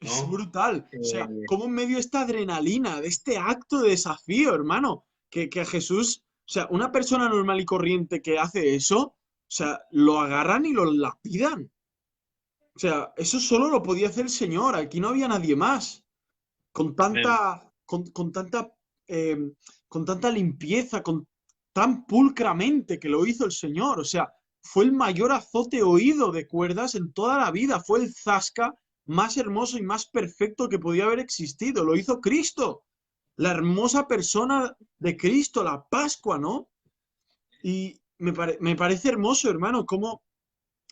¿no? Es brutal. O sea, como en medio de esta adrenalina, de este acto de desafío, hermano, que a Jesús, o sea, una persona normal y corriente que hace eso, o sea, lo agarran y lo lapidan. O sea, eso solo lo podía hacer el Señor, aquí no había nadie más. Con tanta, con tanta limpieza, tan pulcramente que lo hizo el Señor. O sea, fue el mayor azote oído de cuerdas en toda la vida. Fue el zasca más hermoso y más perfecto que podía haber existido. Lo hizo Cristo. La hermosa persona de Cristo, la Pascua, ¿no? Y me parece hermoso, hermano, cómo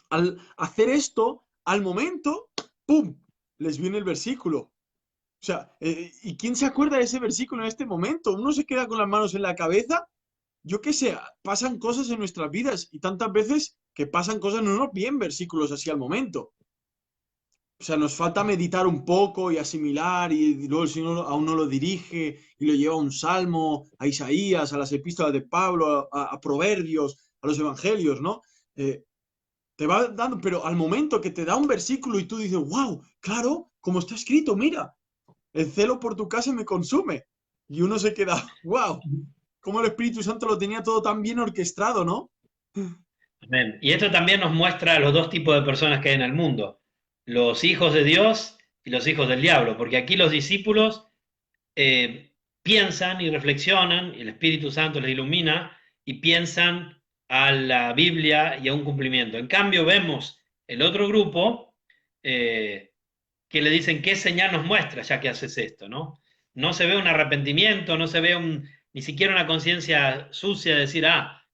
al hacer esto, al momento, ¡pum!, les viene el versículo. O sea, ¿y quién se acuerda de ese versículo en este momento? Uno se queda con las manos en la cabeza. Yo qué sé, pasan cosas en nuestras vidas y tantas veces que pasan cosas no nos vienen versículos así al momento. O sea, nos falta meditar un poco y asimilar y luego el Señor a uno lo dirige y lo lleva a un salmo, a Isaías, a las epístolas de Pablo, a Proverbios, a los evangelios, ¿no? Te va dando, pero al momento que te da un versículo y tú dices, wow, claro, como está escrito, mira, el celo por tu casa me consume. Y uno se queda, wow, cómo el Espíritu Santo lo tenía todo tan bien orquestado, ¿no? Amén. Y esto también nos muestra los dos tipos de personas que hay en el mundo, los hijos de Dios y los hijos del diablo, porque aquí los discípulos piensan y reflexionan, y el Espíritu Santo les ilumina, y piensan a la Biblia y a un cumplimiento. En cambio, vemos el otro grupo que le dicen, ¿qué señal nos muestra ya que haces esto? ¿No? No se ve un arrepentimiento, no se ve ni siquiera una conciencia sucia de decir,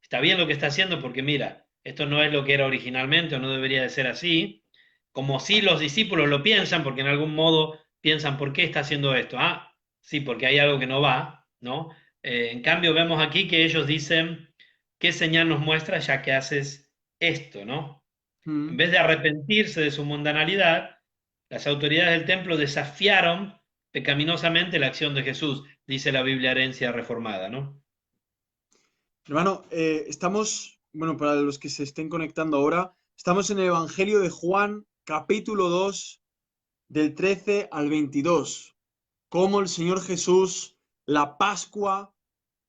está bien lo que está haciendo porque mira, esto no es lo que era originalmente o no debería de ser así, como si los discípulos lo piensan, porque en algún modo piensan, ¿por qué está haciendo esto? Sí, porque hay algo que no va, ¿no? En cambio, vemos aquí que ellos dicen, ¿qué señal nos muestra ya que haces esto, ¿no? En vez de arrepentirse de su mundanalidad, las autoridades del templo desafiaron pecaminosamente la acción de Jesús, dice la Biblia Herencia Reformada, ¿no? Hermano, estamos, bueno, para los que se estén conectando ahora, estamos en el Evangelio de Juan, capítulo 2, del 13 al 22. Cómo el Señor Jesús, la Pascua,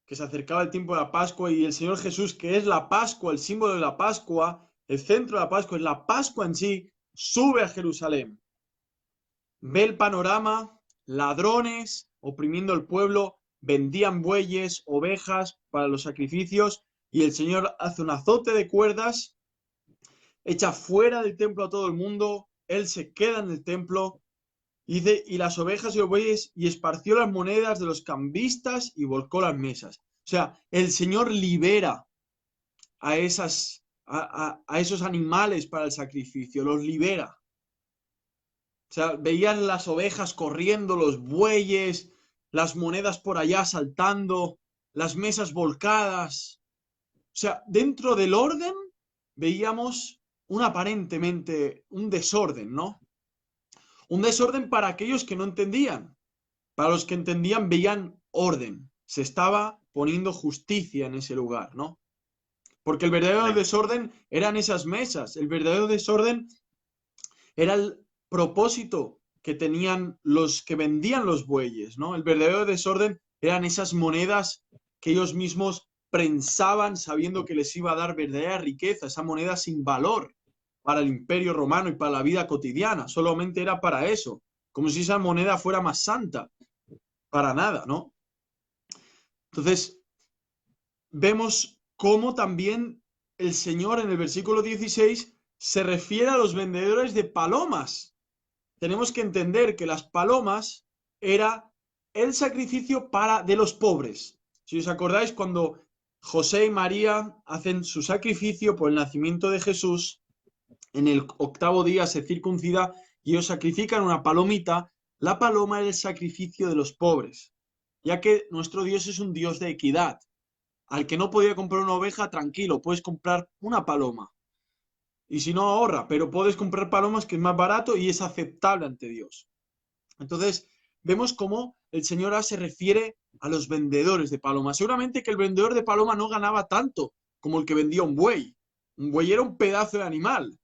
que se acercaba el tiempo de la Pascua, y el Señor Jesús, que es la Pascua, el símbolo de la Pascua, el centro de la Pascua, es la Pascua en sí, sube a Jerusalén. Ve el panorama, ladrones oprimiendo al pueblo, vendían bueyes, ovejas para los sacrificios, y el Señor hace un azote de cuerdas, echa fuera del templo a todo el mundo, Él se queda en el templo, y las ovejas y los bueyes, y esparció las monedas de los cambistas y volcó las mesas. O sea, el Señor libera a esos animales para el sacrificio, los libera. O sea, veían las ovejas corriendo, los bueyes, las monedas por allá saltando, las mesas volcadas. O sea, dentro del orden veíamos aparentemente un desorden, ¿no? Un desorden para aquellos que no entendían. Para los que entendían, veían orden. Se estaba poniendo justicia en ese lugar, ¿no? Porque el verdadero desorden eran esas mesas. El verdadero desorden era el propósito que tenían los que vendían los bueyes, ¿no? El verdadero desorden eran esas monedas que ellos mismos prensaban sabiendo que les iba a dar verdadera riqueza, esa moneda sin valor para el Imperio Romano y para la vida cotidiana. Solamente era para eso, como si esa moneda fuera más santa. Para nada, ¿no? Entonces, vemos cómo también el Señor en el versículo 16 se refiere a los vendedores de palomas. Tenemos que entender que las palomas era el sacrificio de los pobres. Si os acordáis, cuando José y María hacen su sacrificio por el nacimiento de Jesús, en el 8º día se circuncida y ellos sacrifican una palomita. La paloma era el sacrificio de los pobres, ya que nuestro Dios es un Dios de equidad. Al que no podía comprar una oveja, tranquilo, puedes comprar una paloma. Y si no, ahorra, pero puedes comprar palomas, que es más barato y es aceptable ante Dios. Entonces, vemos cómo el Señor se refiere a los vendedores de palomas. Seguramente que el vendedor de paloma no ganaba tanto como el que vendía un buey. Un buey era un pedazo de animal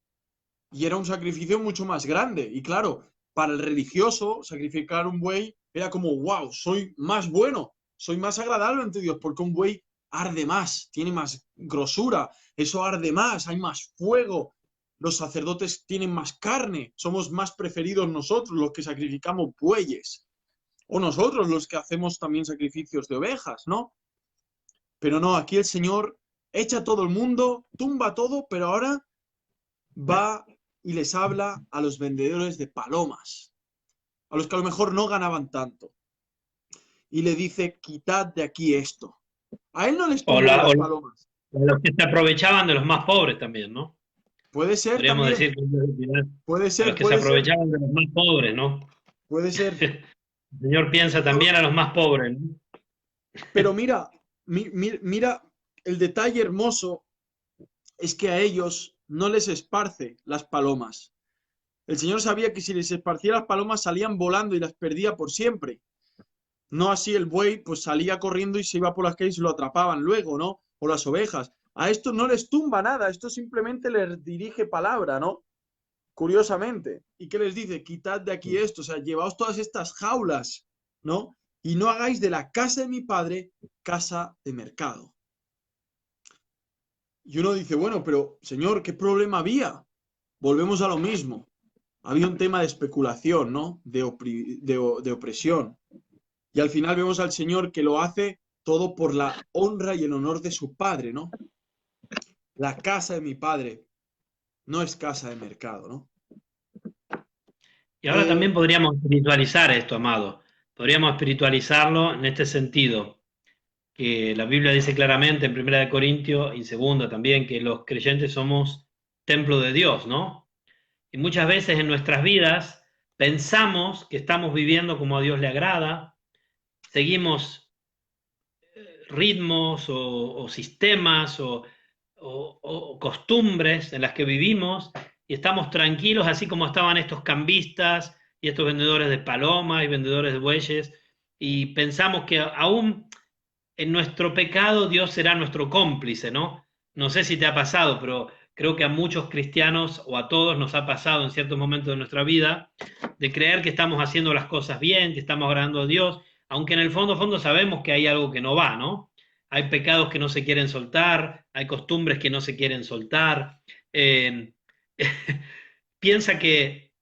y era un sacrificio mucho más grande. Y claro, para el religioso, sacrificar un buey era como, wow, soy más bueno, soy más agradable ante Dios, porque un buey arde más, tiene más grosura, eso arde más, hay más fuego, los sacerdotes tienen más carne, somos más preferidos nosotros los que sacrificamos bueyes, o nosotros los que hacemos también sacrificios de ovejas, ¿no? Pero no, aquí el Señor echa a todo el mundo, tumba todo, pero ahora va y les habla a los vendedores de palomas, a los que a lo mejor no ganaban tanto, y le dice, quitad de aquí esto. A él no les tumbó las palomas. Los que se aprovechaban de los más pobres también, ¿no? Puede ser Podríamos también. decir, Puede ser, los que se aprovechaban de los más pobres, ¿no? Puede ser. El Señor piensa también a los más pobres, ¿no? Pero mira, mira, el detalle hermoso es que a ellos no les esparce las palomas. El Señor sabía que si les esparcía las palomas salían volando y las perdía por siempre. No así el buey, pues salía corriendo y se iba por las calles y lo atrapaban luego, ¿no? O las ovejas. A esto no les tumba nada, esto simplemente les dirige palabra, ¿no? Curiosamente. ¿Y qué les dice? Quitad de aquí esto, o sea, llevaos todas estas jaulas, ¿no? Y no hagáis de la casa de mi padre casa de mercado. Y uno dice, bueno, pero Señor, ¿qué problema había? Volvemos a lo mismo. Había un tema de especulación, ¿no? De opresión. Y al final vemos al Señor que lo hace todo por la honra y el honor de su Padre, ¿no? La casa de mi Padre no es casa de mercado, ¿no? Y ahora también podríamos espiritualizar esto, amado. Podríamos espiritualizarlo en este sentido, que la Biblia dice claramente en 1 Corintios y 2 también que los creyentes somos templo de Dios, ¿no? Y muchas veces en nuestras vidas pensamos que estamos viviendo como a Dios le agrada, seguimos ritmos o sistemas o costumbres en las que vivimos y estamos tranquilos, así como estaban estos cambistas y estos vendedores de palomas y vendedores de bueyes, y pensamos que aún en nuestro pecado Dios será nuestro cómplice, ¿no? No sé si te ha pasado, pero creo que a muchos cristianos o a todos nos ha pasado en ciertos momentos de nuestra vida de creer que estamos haciendo las cosas bien, que estamos agradando a Dios, aunque en el fondo sabemos que hay algo que no va, ¿no? Hay pecados que no se quieren soltar, hay costumbres que no se quieren soltar. Piensa que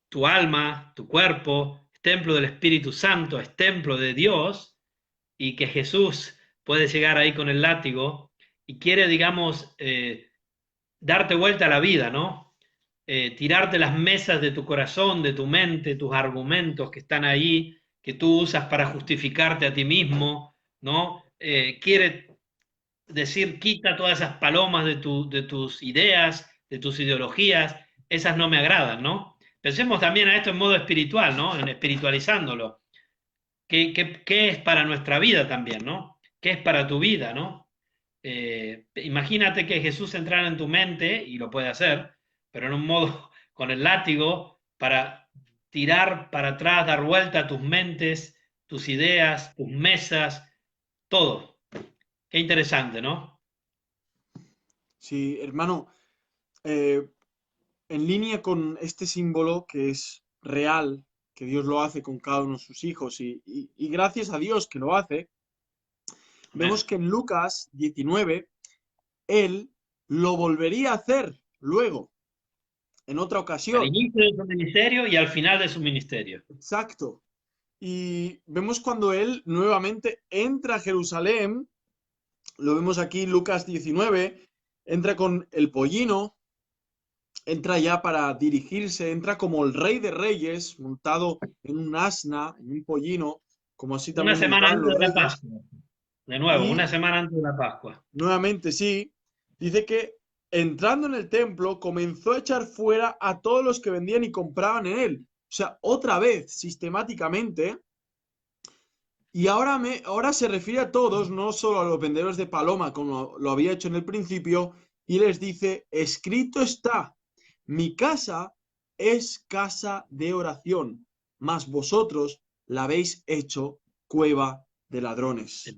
tu alma, tu cuerpo, es templo del Espíritu Santo, es templo de Dios, y que Jesús puede llegar ahí con el látigo y quiere, digamos, darte vuelta a la vida, ¿no? Tirarte las mesas de tu corazón, de tu mente, tus argumentos que están ahí, que tú usas para justificarte a ti mismo, ¿no? Quiere decir, quita todas esas palomas de tus ideas, de tus ideologías, esas no me agradan, ¿no? Pensemos también a esto en modo espiritual, ¿no? En espiritualizándolo. ¿Qué es para nuestra vida también, ¿no? ¿Qué es para tu vida, ¿no? Imagínate que Jesús entrara en tu mente, y lo puede hacer, pero en un modo con el látigo, para tirar para atrás, dar vuelta a tus mentes, tus ideas, tus mesas, todo. Qué interesante, ¿no? Sí, hermano, eh, en línea con este símbolo que es real, que Dios lo hace con cada uno de sus hijos, y gracias a Dios que lo hace, vemos Amén. que en Lucas 19, Él lo volvería a hacer luego, en otra Al ocasión. inicio de su ministerio y al final de su ministerio. Exacto. Y vemos cuando Él nuevamente entra a Jerusalén, lo vemos aquí Lucas 19, entra con el pollino, entra ya para dirigirse, entra como el rey de reyes, montado en un asna, en un pollino, como así Una también semana montaban antes los de la reyes. Pascua. De nuevo, Y una semana antes de la Pascua. nuevamente sí, dice que entrando en el templo comenzó a echar fuera a todos los que vendían y compraban en él. O sea, otra vez, sistemáticamente. Y ahora se refiere a todos, no solo a los vendedores de paloma, como lo había hecho en el principio, y les dice, escrito está, mi casa es casa de oración, mas vosotros la habéis hecho cueva de ladrones.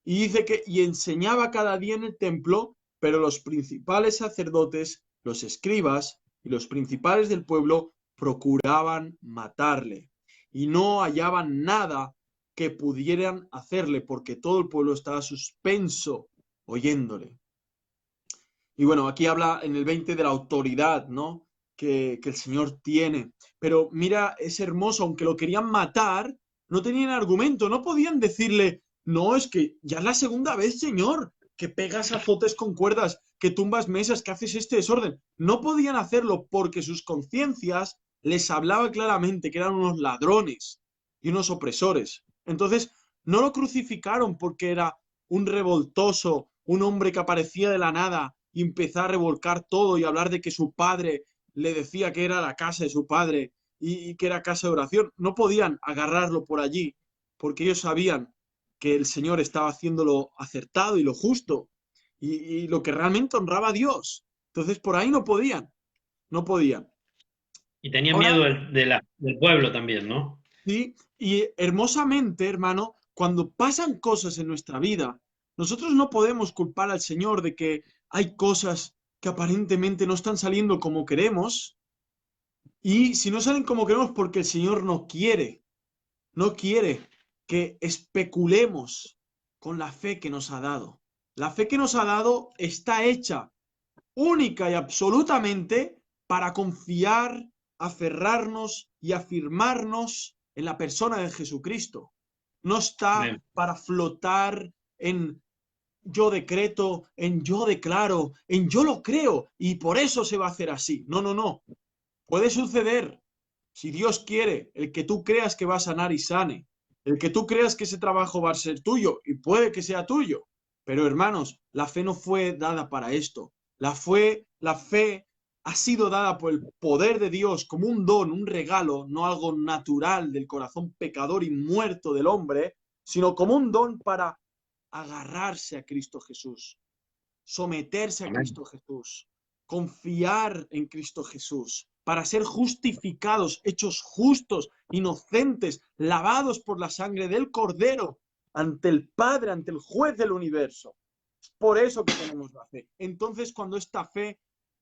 Y dice que, y enseñaba cada día en el templo, pero los principales sacerdotes, los escribas y los principales del pueblo procuraban matarle, y no hallaban nada que pudieran hacerle, porque todo el pueblo estaba suspenso oyéndole. Y bueno, aquí habla en el 20 de la autoridad, ¿no? Que el Señor tiene. Pero mira, es hermoso, aunque lo querían matar, no tenían argumento, no podían decirle, no, es que ya es la segunda vez, Señor, que pegas azotes con cuerdas, que tumbas mesas, que haces este desorden. No podían hacerlo porque sus conciencias les hablaba claramente que eran unos ladrones y unos opresores. Entonces, no lo crucificaron porque era un revoltoso, un hombre que aparecía de la nada y empezó a revolcar todo y hablar de que su padre le decía que era la casa de su padre y que era casa de oración. No podían agarrarlo por allí porque ellos sabían que el Señor estaba haciendo lo acertado y lo justo y lo que realmente honraba a Dios. Entonces por ahí no podían, no podían. Y tenía Ahora, miedo del pueblo también, ¿no? sí, y hermosamente, hermano, cuando pasan cosas en nuestra vida, nosotros no podemos culpar al Señor de que hay cosas que aparentemente no están saliendo como queremos, y si no salen como queremos porque el Señor no quiere que especulemos con la fe que nos ha dado. La fe que nos ha dado está hecha única y absolutamente para confiar, aferrarnos y afirmarnos en la persona de Jesucristo. No está Amén. para flotar en yo decreto, en yo declaro, en yo lo creo y por eso se va a hacer así. No, no, no. Puede suceder, si Dios quiere, el que tú creas que va a sanar y sane, el que tú creas que ese trabajo va a ser tuyo y puede que sea tuyo. Pero hermanos, la fe no fue dada para esto. La fe ha sido dada por el poder de Dios como un don, un regalo, no algo natural del corazón pecador y muerto del hombre, sino como un don para agarrarse a Cristo Jesús, someterse a Amén. Cristo Jesús, confiar en Cristo Jesús, para ser justificados, hechos justos, inocentes, lavados por la sangre del Cordero, ante el Padre, ante el juez del universo. Es por eso que tenemos la fe. Entonces, cuando esta fe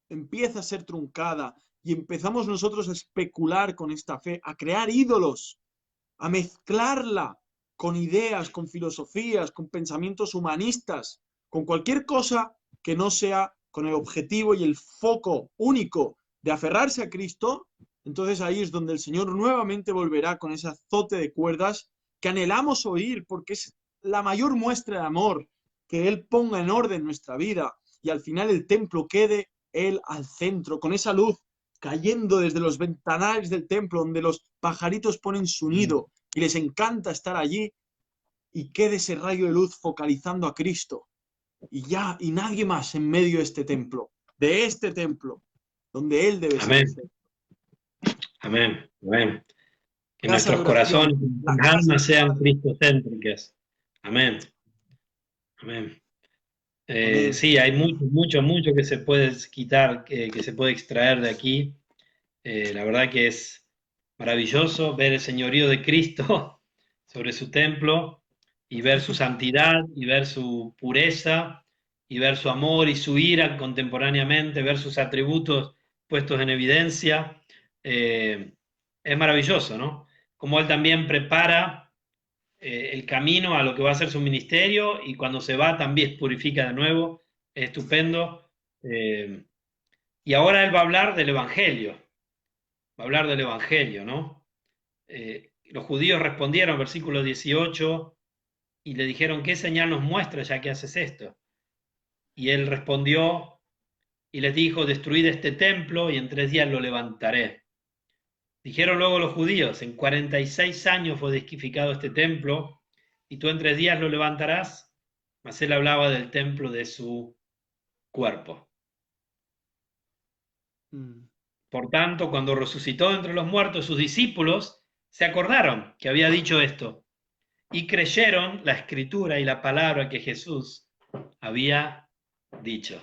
empieza a ser truncada y empezamos nosotros a especular con esta fe, a crear ídolos, a mezclarla con ideas, con filosofías, con pensamientos humanistas, con cualquier cosa que no sea con el objetivo y el foco único de aferrarse a Cristo, entonces ahí es donde el Señor nuevamente volverá con ese azote de cuerdas que anhelamos oír porque es la mayor muestra de amor, que Él ponga en orden nuestra vida y al final el templo quede Él al centro, con esa luz cayendo desde los ventanales del templo donde los pajaritos ponen su nido y les encanta estar allí y quede ese rayo de luz focalizando a Cristo y ya, y nadie más en medio de este templo, donde Él debe ser el Amén. centro. Amén. Amén. Que Casa de nuestros oración, corazones y la nuestras casa almas del sean Padre. cristocéntricas. Amén. Amén. Amén. Sí, hay mucho, mucho, mucho que se puede quitar, que se puede extraer de aquí. La verdad que es maravilloso ver el señorío de Cristo sobre su templo y ver su santidad y ver su pureza y ver su amor y su ira contemporáneamente, ver sus atributos puestos en evidencia. Es maravilloso, ¿no? Como él también prepara el camino a lo que va a ser su ministerio y cuando se va también purifica de nuevo. Es estupendo. Y ahora él va a hablar del Evangelio, va a hablar del Evangelio, ¿no? Los judíos respondieron, versículo 18, y le dijeron, ¿qué señal nos muestra ya que haces esto? Y él respondió y les dijo, destruid este templo y en 3 días lo levantaré. Dijeron luego los judíos, en 46 años fue edificado este templo y tú en 3 días lo levantarás. Mas él hablaba del templo de su cuerpo. Por tanto, cuando resucitó entre los muertos, sus discípulos se acordaron que había dicho esto y creyeron la escritura y la palabra que Jesús había dicho.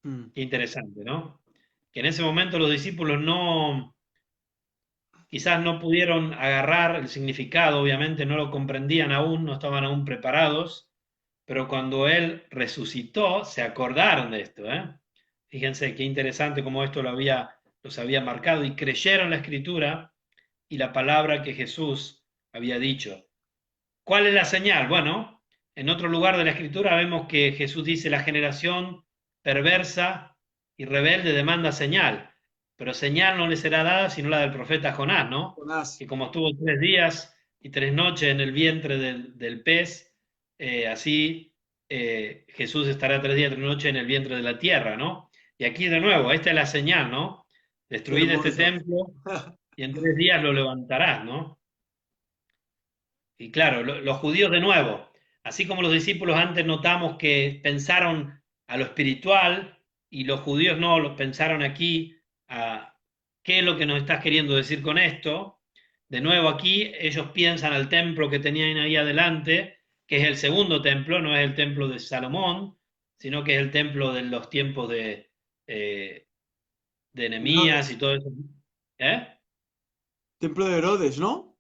Qué interesante, ¿no? Que en ese momento los discípulos quizás no pudieron agarrar el significado, obviamente no lo comprendían aún, no estaban aún preparados, pero cuando Él resucitó, se acordaron de esto, ¿eh? Fíjense qué interesante cómo esto los había marcado y creyeron la escritura y la palabra que Jesús había dicho. ¿Cuál es la señal? Bueno, en otro lugar de la escritura vemos que Jesús dice, la generación perversa y rebelde demanda señal, pero señal no le será dada sino la del profeta Jonás, ¿no? Jonás. Que como estuvo 3 días y 3 noches en el vientre del pez, así Jesús estará 3 días y 3 noches en el vientre de la tierra, ¿no? Y aquí de nuevo, esta es la señal, ¿no? Destruid este templo y en 3 días lo levantarás, ¿no? Y claro, los judíos de nuevo, así como los discípulos antes notamos que pensaron a lo espiritual y los judíos no, lo pensaron aquí a qué es lo que nos estás queriendo decir con esto. De nuevo aquí ellos piensan al templo que tenían ahí adelante, que es el segundo templo, no es el templo de Salomón, sino que es el templo de los tiempos de Nehemías y todo eso. ¿Eh? Templo de Herodes, ¿no?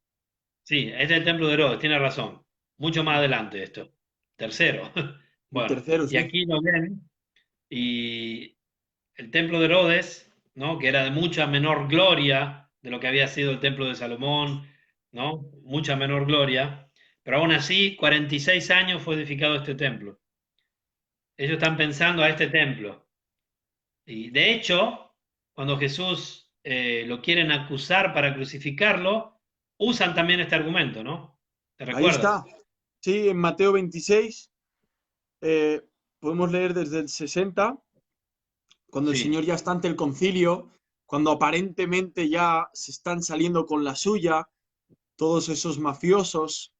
Sí, este es el templo de Herodes, tiene razón. Mucho más adelante esto. Tercero. El Bueno, tercero, y sí. aquí lo ven. Y el templo de Herodes, ¿no? Que era de mucha menor gloria de lo que había sido el templo de Salomón, ¿no? Mucha menor gloria. Pero aún así, 46 años fue edificado este templo. Ellos están pensando a este templo. Y de hecho, cuando Jesús lo quieren acusar para crucificarlo, usan también este argumento, ¿no? ¿Te Ahí recuerdas? está. Sí, en Mateo 26 podemos leer desde el 60, cuando el Sí, Señor ya está ante el concilio, cuando aparentemente ya se están saliendo con la suya, todos esos mafiosos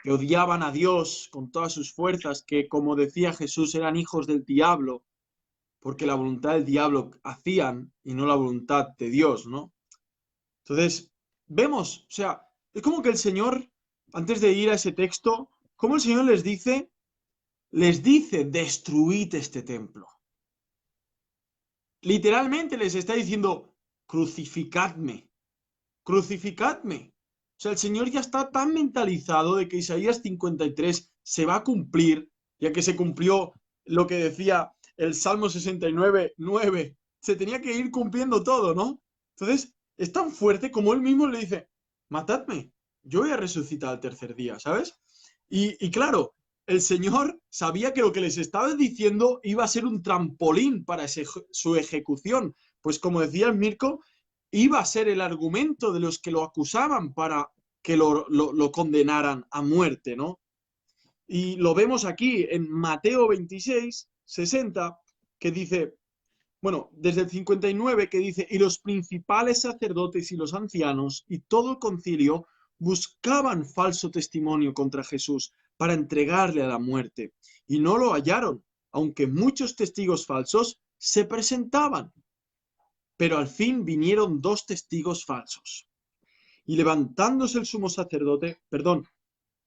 que odiaban a Dios con todas sus fuerzas, que como decía Jesús eran hijos del diablo, porque la voluntad del diablo hacían y no la voluntad de Dios, ¿no? Entonces, vemos, o sea, es como que el Señor, antes de ir a ese texto, como el Señor les dice, destruid este templo. Literalmente les está diciendo, crucificadme, crucificadme. O sea, el Señor ya está tan mentalizado de que Isaías 53 se va a cumplir, ya que se cumplió lo que decía el Salmo 69, 9. Se tenía que ir cumpliendo todo, ¿no? Entonces, es tan fuerte como él mismo le dice, matadme, yo voy a resucitar al tercer día, ¿sabes? Y claro, el Señor sabía que lo que les estaba diciendo iba a ser un trampolín para su ejecución. Pues como decía el Mirko, iba a ser el argumento de los que lo acusaban para que lo condenaran a muerte, ¿no? Y lo vemos aquí en Mateo 26, 60, que dice, bueno, desde el 59, que dice, y los principales sacerdotes y los ancianos y todo el concilio buscaban falso testimonio contra Jesús para entregarle a la muerte, y no lo hallaron, aunque muchos testigos falsos se presentaban. Pero al fin vinieron 2 testigos falsos. Y levantándose el sumo sacerdote, perdón,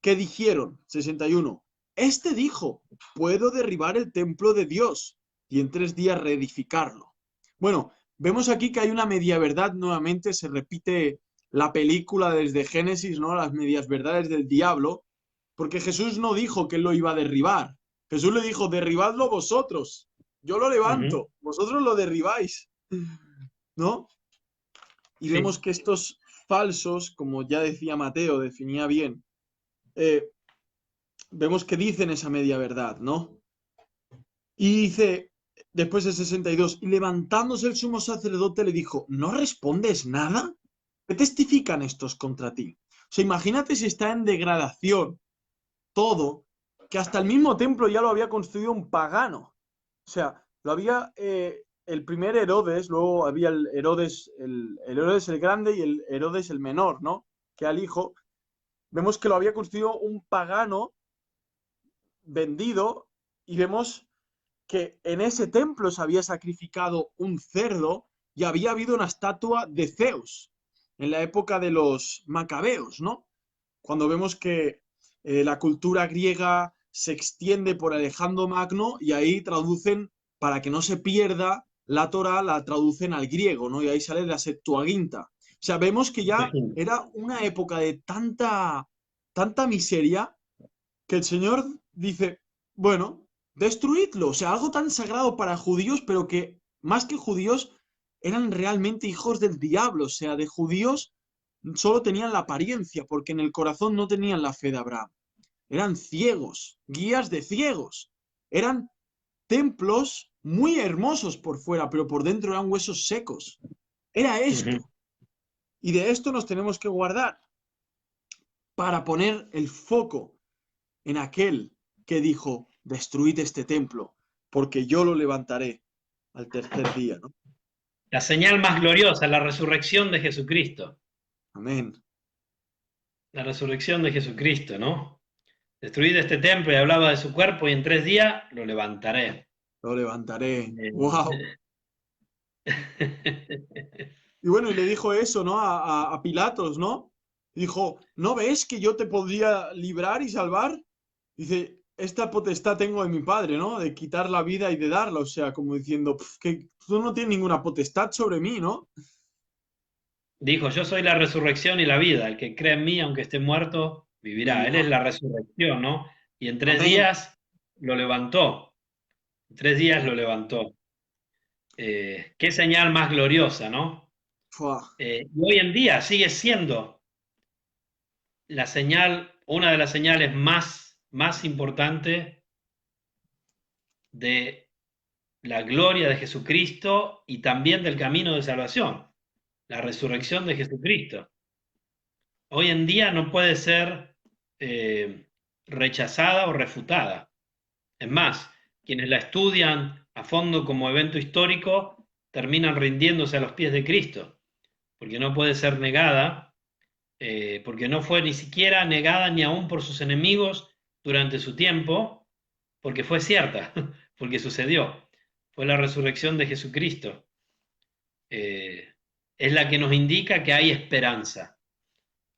¿qué dijeron? 61. Este dijo, puedo derribar el templo de Dios y en 3 días reedificarlo. Bueno, vemos aquí que hay una media verdad nuevamente, se repite la película desde Génesis, ¿no? Las medias verdades del diablo, porque Jesús no dijo que él lo iba a derribar. Jesús le dijo, derribadlo vosotros, yo lo Ujú. levanto, vosotros lo derribáis, ¿no? Y vemos Sí, que estos falsos, como ya decía Mateo, definía bien, eh, vemos que dicen esa media verdad, ¿no? Y dice, después del 62, y levantándose el sumo sacerdote le dijo, ¿no respondes nada? ¿Qué testifican estos contra ti? O sea, imagínate si está en degradación todo, que hasta el mismo templo ya lo había construido un pagano. O sea, lo había el primer Herodes, luego había el Herodes el grande y el Herodes el menor, ¿no? Que al hijo, vemos que lo había construido un pagano vendido y vemos que en ese templo se había sacrificado un cerdo y había habido una estatua de Zeus en la época de los macabeos, ¿no? Cuando vemos que la cultura griega se extiende por Alejandro Magno y ahí traducen, para que no se pierda, la Torá la traducen al griego, ¿no? Y ahí sale la Septuaginta. O sea, vemos que ya imagino. era una época de tanta miseria que el Señor dice, bueno, destruidlo. O sea, algo tan sagrado para judíos, pero que más que judíos eran realmente hijos del diablo. O sea, de judíos solo tenían la apariencia, porque en el corazón no tenían la fe de Abraham. Eran ciegos, guías de ciegos. Eran templos muy hermosos por fuera, pero por dentro eran huesos secos. Era Ujú. esto. Y de esto nos tenemos que guardar para poner el foco en aquel que dijo, destruid este templo, porque yo lo levantaré al tercer día, ¿no? La señal más gloriosa, la resurrección de Jesucristo. Amén. La resurrección de Jesucristo, ¿no? Destruid este templo y hablaba de su cuerpo y en 3 días lo levantaré. Lo levantaré. ¡Wow! Eh, Y bueno, y le dijo eso, ¿no? A Pilatos, ¿no? Dijo, ¿no ves que yo te podría librar y salvar? Dice, esta potestad tengo de mi padre, ¿no? De quitar la vida y de darla. O sea, como diciendo, que tú no tienes ninguna potestad sobre mí, ¿no? Dijo, yo soy la resurrección y la vida. El que cree en mí, aunque esté muerto, vivirá. Él es Vivirá. la resurrección, ¿no? Y en tres Amén. días lo levantó. En 3 días lo levantó. Qué señal más gloriosa, ¿no? Fua. Y hoy en día sigue siendo la señal, una de las señales más importantes de la gloria de Jesucristo y también del camino de salvación, la resurrección de Jesucristo. Hoy en día no puede ser eh, rechazada o refutada. Es más, quienes la estudian a fondo como evento histórico terminan rindiéndose a los pies de Cristo, porque no puede ser negada, porque no fue ni siquiera negada ni aún por sus enemigos durante su tiempo, porque fue cierta, porque sucedió. Fue la resurrección de Jesucristo. Es la que nos indica que hay esperanza.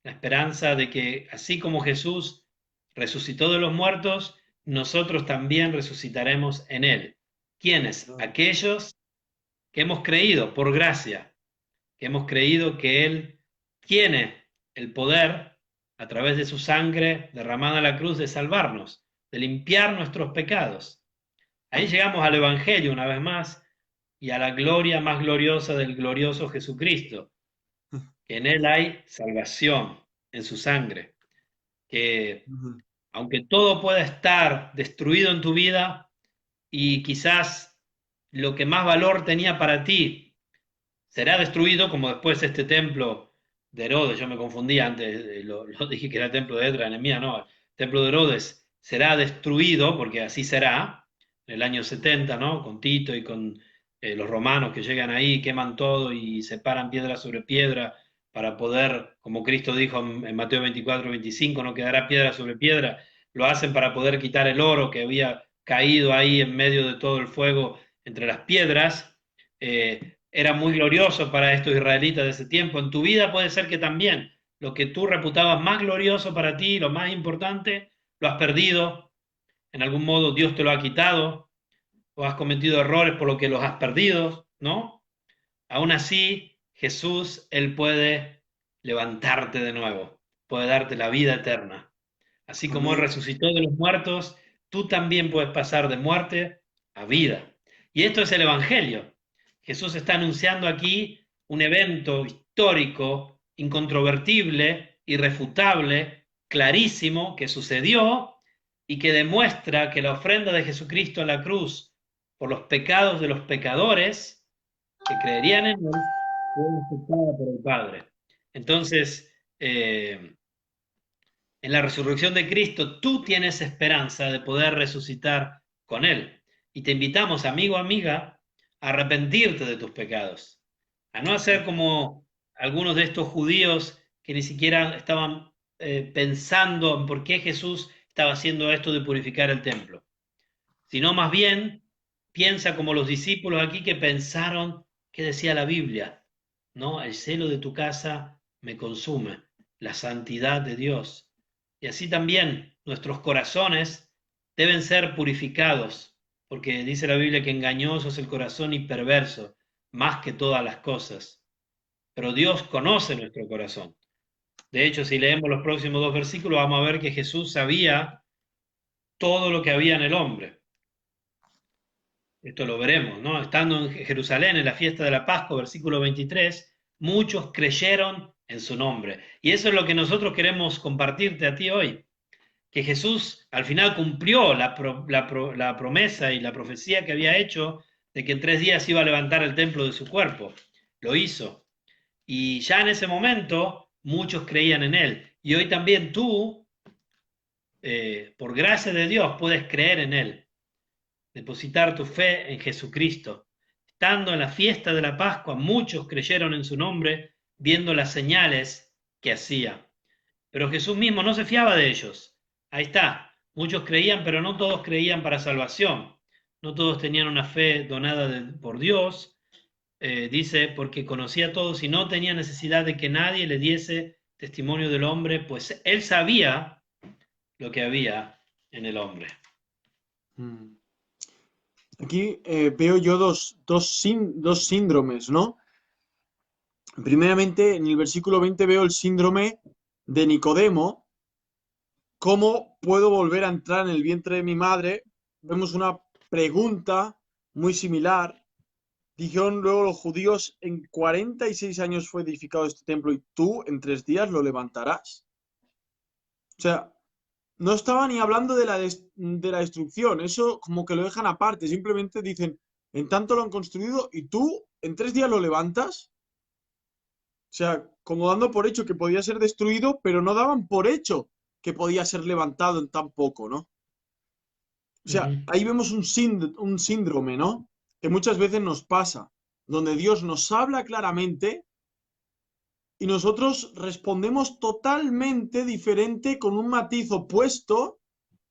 La esperanza de que así como Jesús resucitó de los muertos, nosotros también resucitaremos en Él. ¿Quiénes? Aquellos que hemos creído por gracia, que hemos creído que Él tiene el poder a través de su sangre derramada en la cruz de salvarnos, de limpiar nuestros pecados. Ahí llegamos al Evangelio una vez más y a la gloria más gloriosa del glorioso Jesucristo, que en Él hay salvación, en su sangre, que aunque todo pueda estar destruido en tu vida y quizás lo que más valor tenía para ti será destruido, como después este templo de Herodes, yo me confundí antes, lo dije que era el templo de Edra, Nehemías, no, el templo de Herodes será destruido, porque así será, en el año 70, ¿no? Con Tito y con los romanos que llegan ahí, queman todo y separan piedra sobre piedra para poder, como Cristo dijo en Mateo 24-25, no quedará piedra sobre piedra, lo hacen para poder quitar el oro que había caído ahí en medio de todo el fuego entre las piedras. Era muy glorioso para estos israelitas de ese tiempo. En tu vida puede ser que también lo que tú reputabas más glorioso para ti, lo más importante, lo has perdido. En algún modo Dios te lo ha quitado o has cometido errores por lo que los has perdido, ¿no? aún así Jesús, Él puede levantarte de nuevo, puede darte la vida eterna. Así como Él Amén. resucitó de los muertos, tú también puedes pasar de muerte a vida. Y esto es el Evangelio. Jesús está anunciando aquí un evento histórico, incontrovertible, irrefutable, clarísimo, que sucedió y que demuestra que la ofrenda de Jesucristo a la cruz por los pecados de los pecadores que creerían en Él fue aceptada por el Padre. Entonces, en la resurrección de Cristo, tú tienes esperanza de poder resucitar con Él. Y te invitamos, amigo, amiga, a arrepentirte de tus pecados, a no hacer como algunos de estos judíos que ni siquiera estaban pensando en por qué Jesús estaba haciendo esto de purificar el templo, sino más bien piensa como los discípulos aquí que pensaron que decía la Biblia, ¿no? El celo de tu casa me consume, la santidad de Dios. Y así también nuestros corazones deben ser purificados, porque dice la Biblia que engañoso es el corazón y perverso, más que todas las cosas. Pero Dios conoce nuestro corazón. De hecho, si leemos los próximos 2 versículos, vamos a ver que Jesús sabía todo lo que había en el hombre. Esto lo veremos, ¿no? Estando en Jerusalén en la fiesta de la Pascua, versículo 23, muchos creyeron en su nombre. Y eso es lo que nosotros queremos compartirte a ti hoy, que Jesús al final cumplió la promesa y la profecía que había hecho de que en 3 días iba a levantar el templo de su cuerpo. Lo hizo. Y ya en ese momento muchos creían en él. Y hoy también tú, por gracia de Dios, puedes creer en él, depositar tu fe en Jesucristo. Estando en la fiesta de la Pascua, muchos creyeron en su nombre, viendo las señales que hacía. Pero Jesús mismo no se fiaba de ellos. Ahí está. Muchos creían, pero no todos creían para salvación. No todos tenían una fe donada por Dios. Dice, porque conocía a todos y no tenía necesidad de que nadie le diese testimonio del hombre, pues él sabía lo que había en el hombre. Mm. Aquí veo yo dos síndromes, ¿no? Primeramente, en el versículo 20 veo el síndrome de Nicodemo. ¿Cómo puedo volver a entrar en el vientre de mi madre? Vemos una pregunta muy similar. Dijeron luego los judíos, en 46 años fue edificado este templo y tú en 3 días lo levantarás. O sea, no estaba ni hablando de la destrucción, eso como que lo dejan aparte, simplemente dicen, en tanto lo han construido y tú en 3 días lo levantas. O sea, como dando por hecho que podía ser destruido, pero no daban por hecho que podía ser levantado en tan poco, ¿no? O sea, ahí vemos un síndrome, ¿no? Que muchas veces nos pasa, donde Dios nos habla claramente y nosotros respondemos totalmente diferente con un matiz opuesto,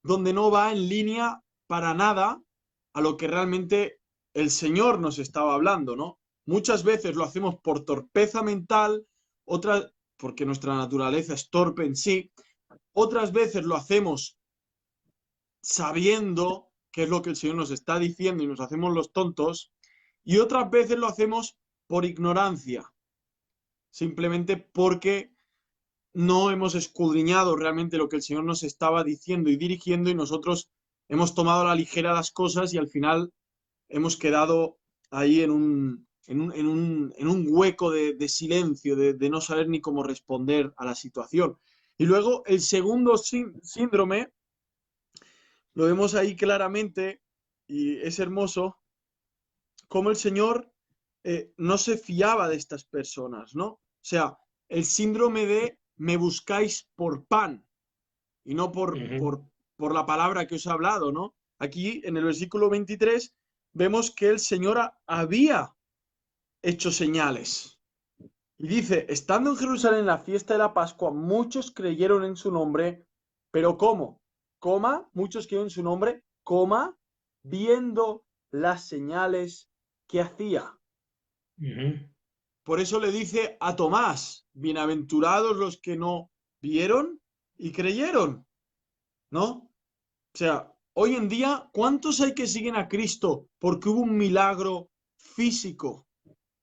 donde no va en línea para nada a lo que realmente el Señor nos estaba hablando, ¿no? Muchas veces lo hacemos por torpeza mental, otras porque nuestra naturaleza es torpe en sí, otras veces lo hacemos sabiendo qué es lo que el Señor nos está diciendo y nos hacemos los tontos, y otras veces lo hacemos por ignorancia, simplemente porque no hemos escudriñado realmente lo que el Señor nos estaba diciendo y dirigiendo y nosotros hemos tomado a la ligera las cosas y al final hemos quedado ahí en un hueco de silencio, de no saber ni cómo responder a la situación. Y luego el segundo síndrome, lo vemos ahí claramente y es hermoso, cómo el Señor no se fiaba de estas personas, ¿no? O sea, el síndrome de me buscáis por pan y no por la palabra que os he hablado, ¿no? Aquí en el versículo 23 vemos que el Señor había hecho señales. Y dice, estando en Jerusalén en la fiesta de la Pascua, muchos creyeron en su nombre, pero ¿cómo? Coma, muchos creyeron en su nombre, coma, viendo las señales que hacía. Por eso le dice a Tomás, bienaventurados los que no vieron y creyeron, ¿no? O sea, hoy en día, ¿cuántos hay que siguen a Cristo porque hubo un milagro físico?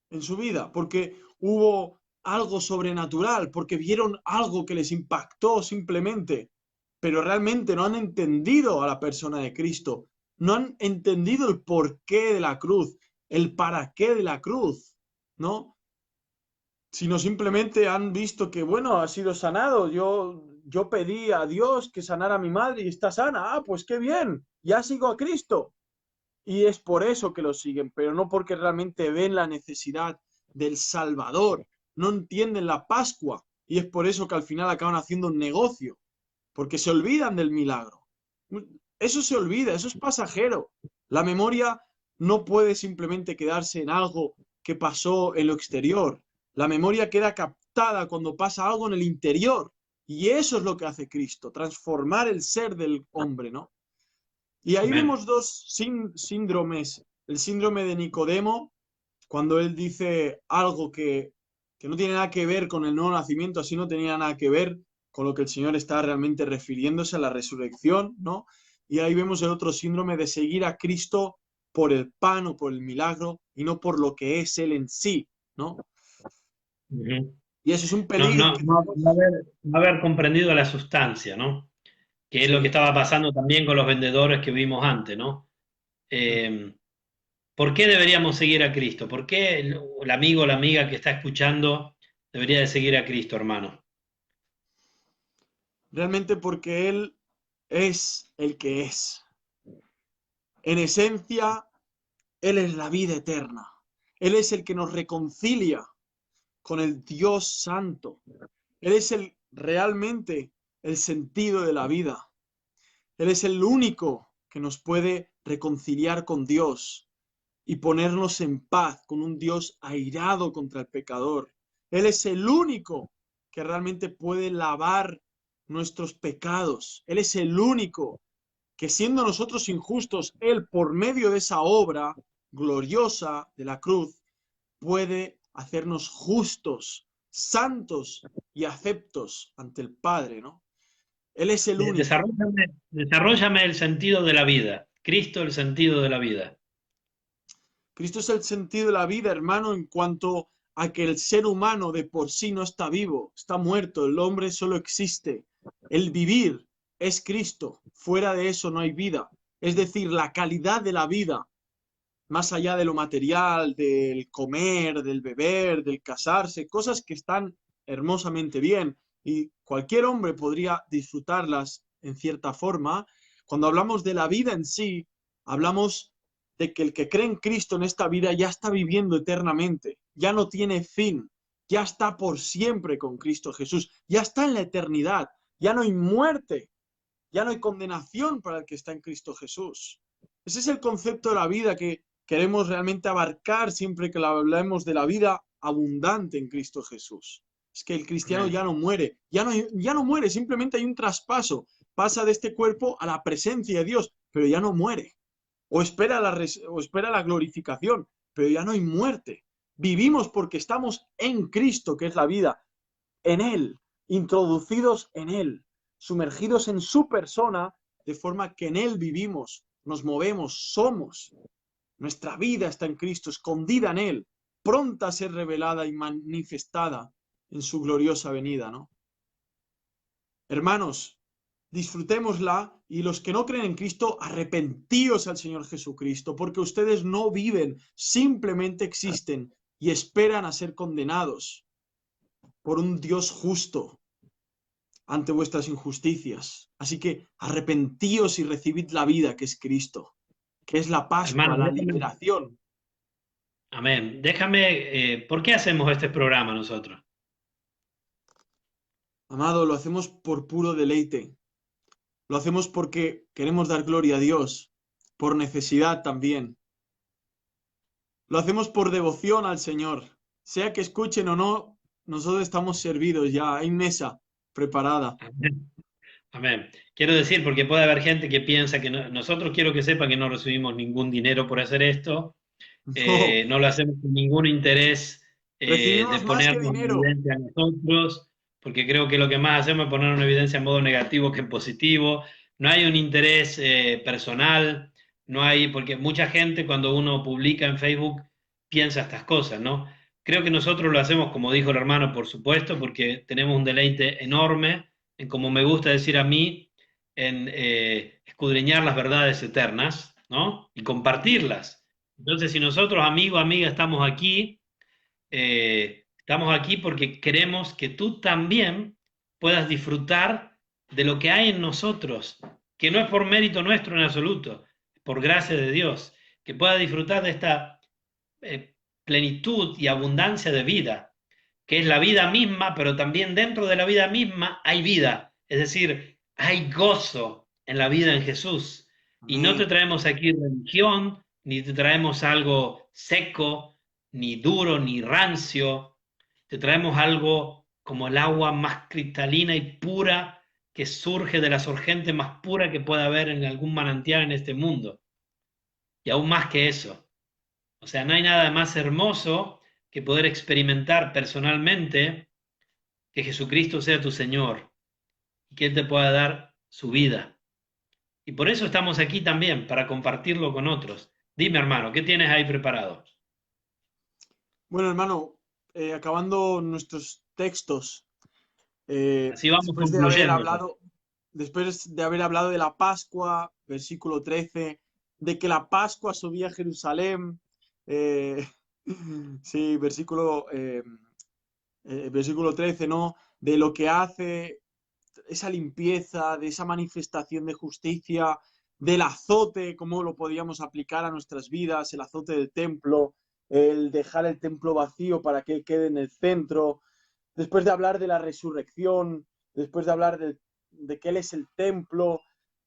en su vida, porque hubo algo sobrenatural, porque vieron algo que les impactó simplemente, pero realmente no han entendido a la persona de Cristo, no han entendido el porqué de la cruz, el para qué de la cruz, ¿no? Sino simplemente han visto que, bueno, ha sido sanado. Yo pedí a Dios que sanara a mi madre y está sana. Ah, pues qué bien, ya sigo a Cristo. Y es por eso que lo siguen, pero no porque realmente ven la necesidad del Salvador. No entienden la Pascua. Y es por eso que al final acaban haciendo un negocio, porque se olvidan del milagro. Eso se olvida, eso es pasajero. La memoria no puede simplemente quedarse en algo que pasó en lo exterior. La memoria queda captada cuando pasa algo en el interior. Y eso es lo que hace Cristo, transformar el ser del hombre, ¿no? Y ahí Amén. vemos dos síndromes. El síndrome de Nicodemo, cuando él dice algo que no tiene nada que ver con el nuevo nacimiento, así no tenía nada que ver con lo que el Señor está realmente refiriéndose a la resurrección, ¿no? Y ahí vemos el otro síndrome de seguir a Cristo por el pan o por el milagro y no por lo que es Él en sí, ¿no? Ujú. Y eso es un No, peligro no, que no haber comprendido la sustancia, ¿no? Que es lo que sí. estaba pasando también con los vendedores que vimos antes, ¿no? Eh, ¿Por qué deberíamos seguir a Cristo? ¿Por qué el amigo o la amiga que está escuchando debería de seguir a Cristo, hermano? Realmente porque Él es el que es. En esencia, Él es la vida eterna. Él es el que nos reconcilia con el Dios Santo. Él es realmente el sentido de la vida. Él es el único que nos puede reconciliar con Dios y ponernos en paz con un Dios airado contra el pecador. Él es el único que realmente puede lavar nuestros pecados. Él es el único que siendo nosotros injustos, Él por medio de esa obra gloriosa de la cruz puede hacernos justos, santos y aceptos ante el Padre, ¿no? Él es el único. Desarróllame el sentido de la vida. Cristo, el sentido de la vida. Cristo es el sentido de la vida, hermano, en cuanto a que el ser humano de por sí no está vivo, está muerto, el hombre solo existe. El vivir es Cristo, fuera de eso no hay vida. Es decir, la calidad de la vida, más allá de lo material, del comer, del beber, del casarse, cosas que están hermosamente bien y cualquier hombre podría disfrutarlas en cierta forma. Cuando hablamos de la vida en sí, hablamos de que el que cree en Cristo en esta vida ya está viviendo eternamente, ya no tiene fin, ya está por siempre con Cristo Jesús, ya está en la eternidad, ya no hay muerte, ya no hay condenación para el que está en Cristo Jesús. Ese es el concepto de la vida que queremos realmente abarcar siempre que hablemos de la vida abundante en Cristo Jesús. Es que el cristiano Amén. ya no muere, ya no muere, simplemente hay un traspaso, pasa de este cuerpo a la presencia de Dios, pero ya no muere. O espera la glorificación, pero ya no hay muerte. Vivimos porque estamos en Cristo, que es la vida, en Él, introducidos en Él, sumergidos en su persona, de forma que en Él vivimos, nos movemos, somos. Nuestra vida está en Cristo, escondida en Él, pronta a ser revelada y manifestada en su gloriosa venida, ¿no? Hermanos, disfrutémosla y los que no creen en Cristo, arrepentíos al Señor Jesucristo, porque ustedes no viven, simplemente existen y esperan a ser condenados por un Dios justo ante vuestras injusticias. Así que arrepentíos y recibid la vida que es Cristo, que es la Pascua, Hermano, la déjame, liberación. amén. Déjame, ¿por qué hacemos este programa nosotros? Amado, lo hacemos por puro deleite. Lo hacemos porque queremos dar gloria a Dios, por necesidad también. Lo hacemos por devoción al Señor. Sea que escuchen o no, nosotros estamos servidos ya, hay mesa preparada. Amén. Amén. Quiero decir, porque puede haber gente que piensa que nosotros quiero que sepan que no recibimos ningún dinero por hacer esto, No, no lo hacemos con ningún interés de recibimos más que ponernos en dinero. evidencia a nosotros, porque creo que lo que más hacemos es ponernos en evidencia en modo negativo que en positivo. No hay un interés personal, no hay, porque mucha gente cuando uno publica en Facebook piensa estas cosas, ¿no? Creo que nosotros lo hacemos, como dijo el hermano, por supuesto, porque tenemos un deleite enorme en, como me gusta decir a mí, en escudriñar las verdades eternas, ¿no? Y compartirlas. Entonces, si nosotros, amigo, amiga, estamos aquí porque queremos que tú también puedas disfrutar de lo que hay en nosotros, que no es por mérito nuestro en absoluto, es por gracia de Dios, que puedas disfrutar de esta plenitud y abundancia de vida, que es la vida misma, pero también dentro de la vida misma hay vida, es decir, hay gozo en la vida en Jesús. Y no te Amén. traemos aquí religión, ni te traemos algo seco, ni duro, ni rancio, te traemos algo como el agua más cristalina y pura que surge de la surgente más pura que pueda haber en algún manantial en este mundo. Y aún más que eso. O sea, no hay nada más hermoso que poder experimentar personalmente que Jesucristo sea tu Señor y que Él te pueda dar su vida. Y por eso estamos aquí también, para compartirlo con otros. Dime, hermano, ¿qué tienes ahí preparado? Bueno, hermano, acabando nuestros textos, Así vamos después de haber concluyendo. hablado, después de haber hablado de la Pascua, versículo 13, de que la Pascua subía a Jerusalén, eh, sí, versículo 13, ¿no? De lo que hace esa limpieza, de esa manifestación de justicia, del azote, cómo lo podíamos aplicar a nuestras vidas, el azote del templo, el dejar el templo vacío para que quede en el centro, después de hablar de la resurrección, después de hablar de que Él es el templo,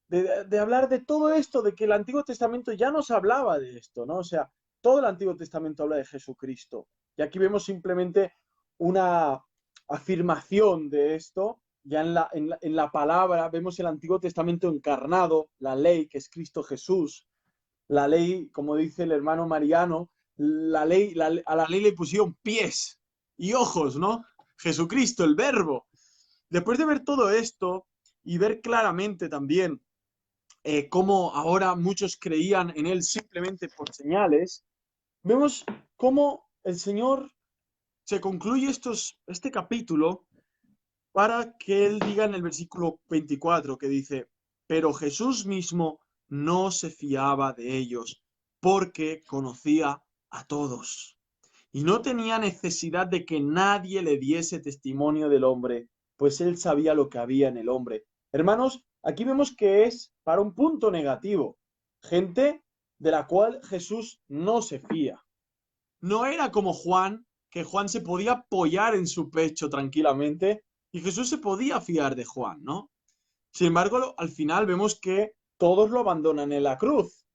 de hablar de todo esto, de que el Antiguo Testamento ya nos hablaba de esto, ¿no? O sea, todo el Antiguo Testamento habla de Jesucristo. Y aquí vemos simplemente una afirmación de esto, ya en la palabra, vemos el Antiguo Testamento encarnado, la ley, que es Cristo Jesús, la ley, como dice el hermano Mariano, a la ley le pusieron pies y ojos, ¿no? Jesucristo, el verbo. Después de ver todo esto y ver claramente también cómo ahora muchos creían en él simplemente por señales, vemos cómo el Señor se concluye este capítulo para que él diga en el versículo 24 que dice, pero Jesús mismo no se fiaba de ellos porque conocía a todos y no tenía necesidad de que nadie le diese testimonio del hombre, pues él sabía lo que había en el hombre. Hermanos, aquí vemos que es para un punto negativo, gente de la cual Jesús no se fía. No era como Juan, que Juan se podía apoyar en su pecho tranquilamente y Jesús se podía fiar de Juan, ¿no? Sin embargo, al final vemos que todos lo abandonan en la cruz,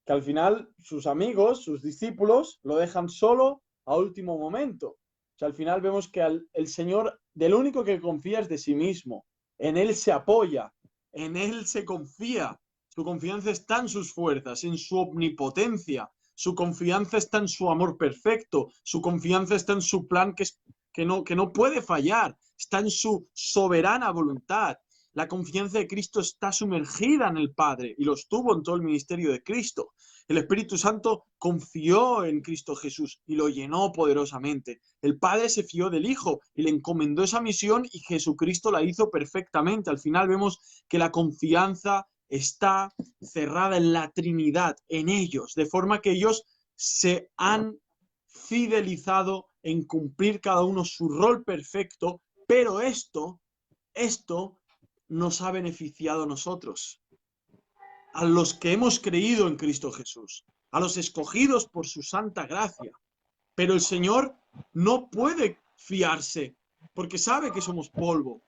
que al final sus amigos, sus discípulos, lo dejan solo a último momento. O sea, al final vemos que el Señor, del único que confía es de sí mismo, en Él se apoya, en Él se confía, su confianza está en sus fuerzas, en su omnipotencia, su confianza está en su amor perfecto, su confianza está en su plan que no puede fallar, está en su soberana voluntad. La confianza de Cristo está sumergida en el Padre y lo estuvo en todo el ministerio de Cristo. El Espíritu Santo confió en Cristo Jesús y lo llenó poderosamente. El Padre se fió del Hijo y le encomendó esa misión y Jesucristo la hizo perfectamente. Al final vemos que la confianza está cerrada en la Trinidad, en ellos, de forma que ellos se han fidelizado en cumplir cada uno su rol perfecto, pero esto nos ha beneficiado a nosotros, a los que hemos creído en Cristo Jesús, a los escogidos por su santa gracia. Pero el Señor no puede fiarse, porque sabe que somos polvo.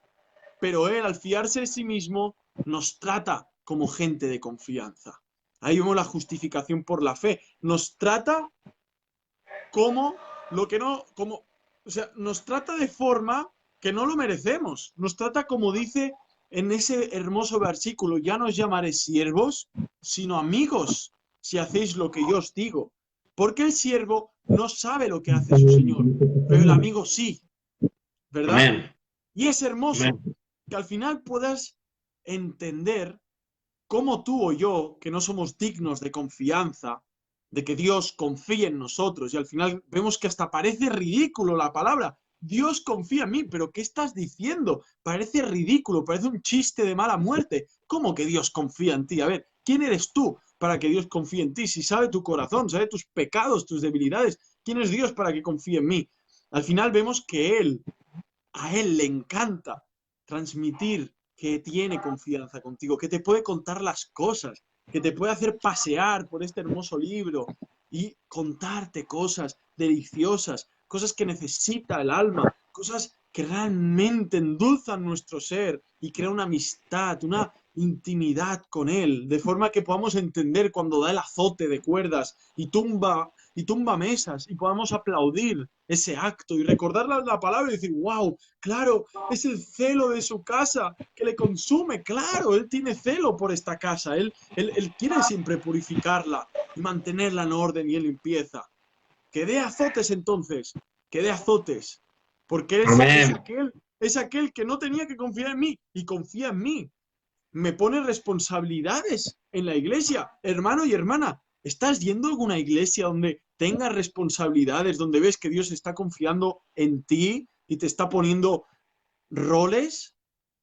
Pero Él, al fiarse de sí mismo, nos trata como gente de confianza. Ahí vemos la justificación por la fe. Nos trata como lo que no, como, o sea, nos trata de forma que no lo merecemos. Nos trata como dice en ese hermoso versículo, ya no os llamaré siervos, sino amigos, si hacéis lo que yo os digo. Porque el siervo no sabe lo que hace su señor, pero el amigo sí, ¿verdad? Amén. Y es hermoso Amén. que al final puedas entender cómo tú o yo, que no somos dignos de confianza, de que Dios confíe en nosotros. Y al final vemos que hasta parece ridículo la palabra. Dios confía en mí, pero ¿qué estás diciendo? Parece ridículo, parece un chiste de mala muerte. ¿Cómo que Dios confía en ti? A ver, ¿quién eres tú para que Dios confíe en ti? Si sabe tu corazón, sabe tus pecados, tus debilidades. ¿Quién es Dios para que confíe en mí? Al final vemos que a Él le encanta transmitir que tiene confianza contigo, que te puede contar las cosas, que te puede hacer pasear por este hermoso libro y contarte cosas deliciosas, cosas que necesita el alma, cosas que realmente endulzan nuestro ser y crean una amistad, una intimidad con Él, de forma que podamos entender cuando da el azote de cuerdas y tumba mesas y podamos aplaudir ese acto y recordar la palabra y decir, wow, claro, es el celo de su casa que le consume, claro, Él tiene celo por esta casa, él quiere siempre purificarla y mantenerla en orden y en limpieza. Que dé azotes entonces, que dé azotes, porque Amén. es aquel que no tenía que confiar en mí y confía en mí. Me pone responsabilidades en la iglesia. Hermano y hermana, ¿estás yendo a alguna iglesia donde tengas responsabilidades, donde ves que Dios está confiando en ti y te está poniendo roles?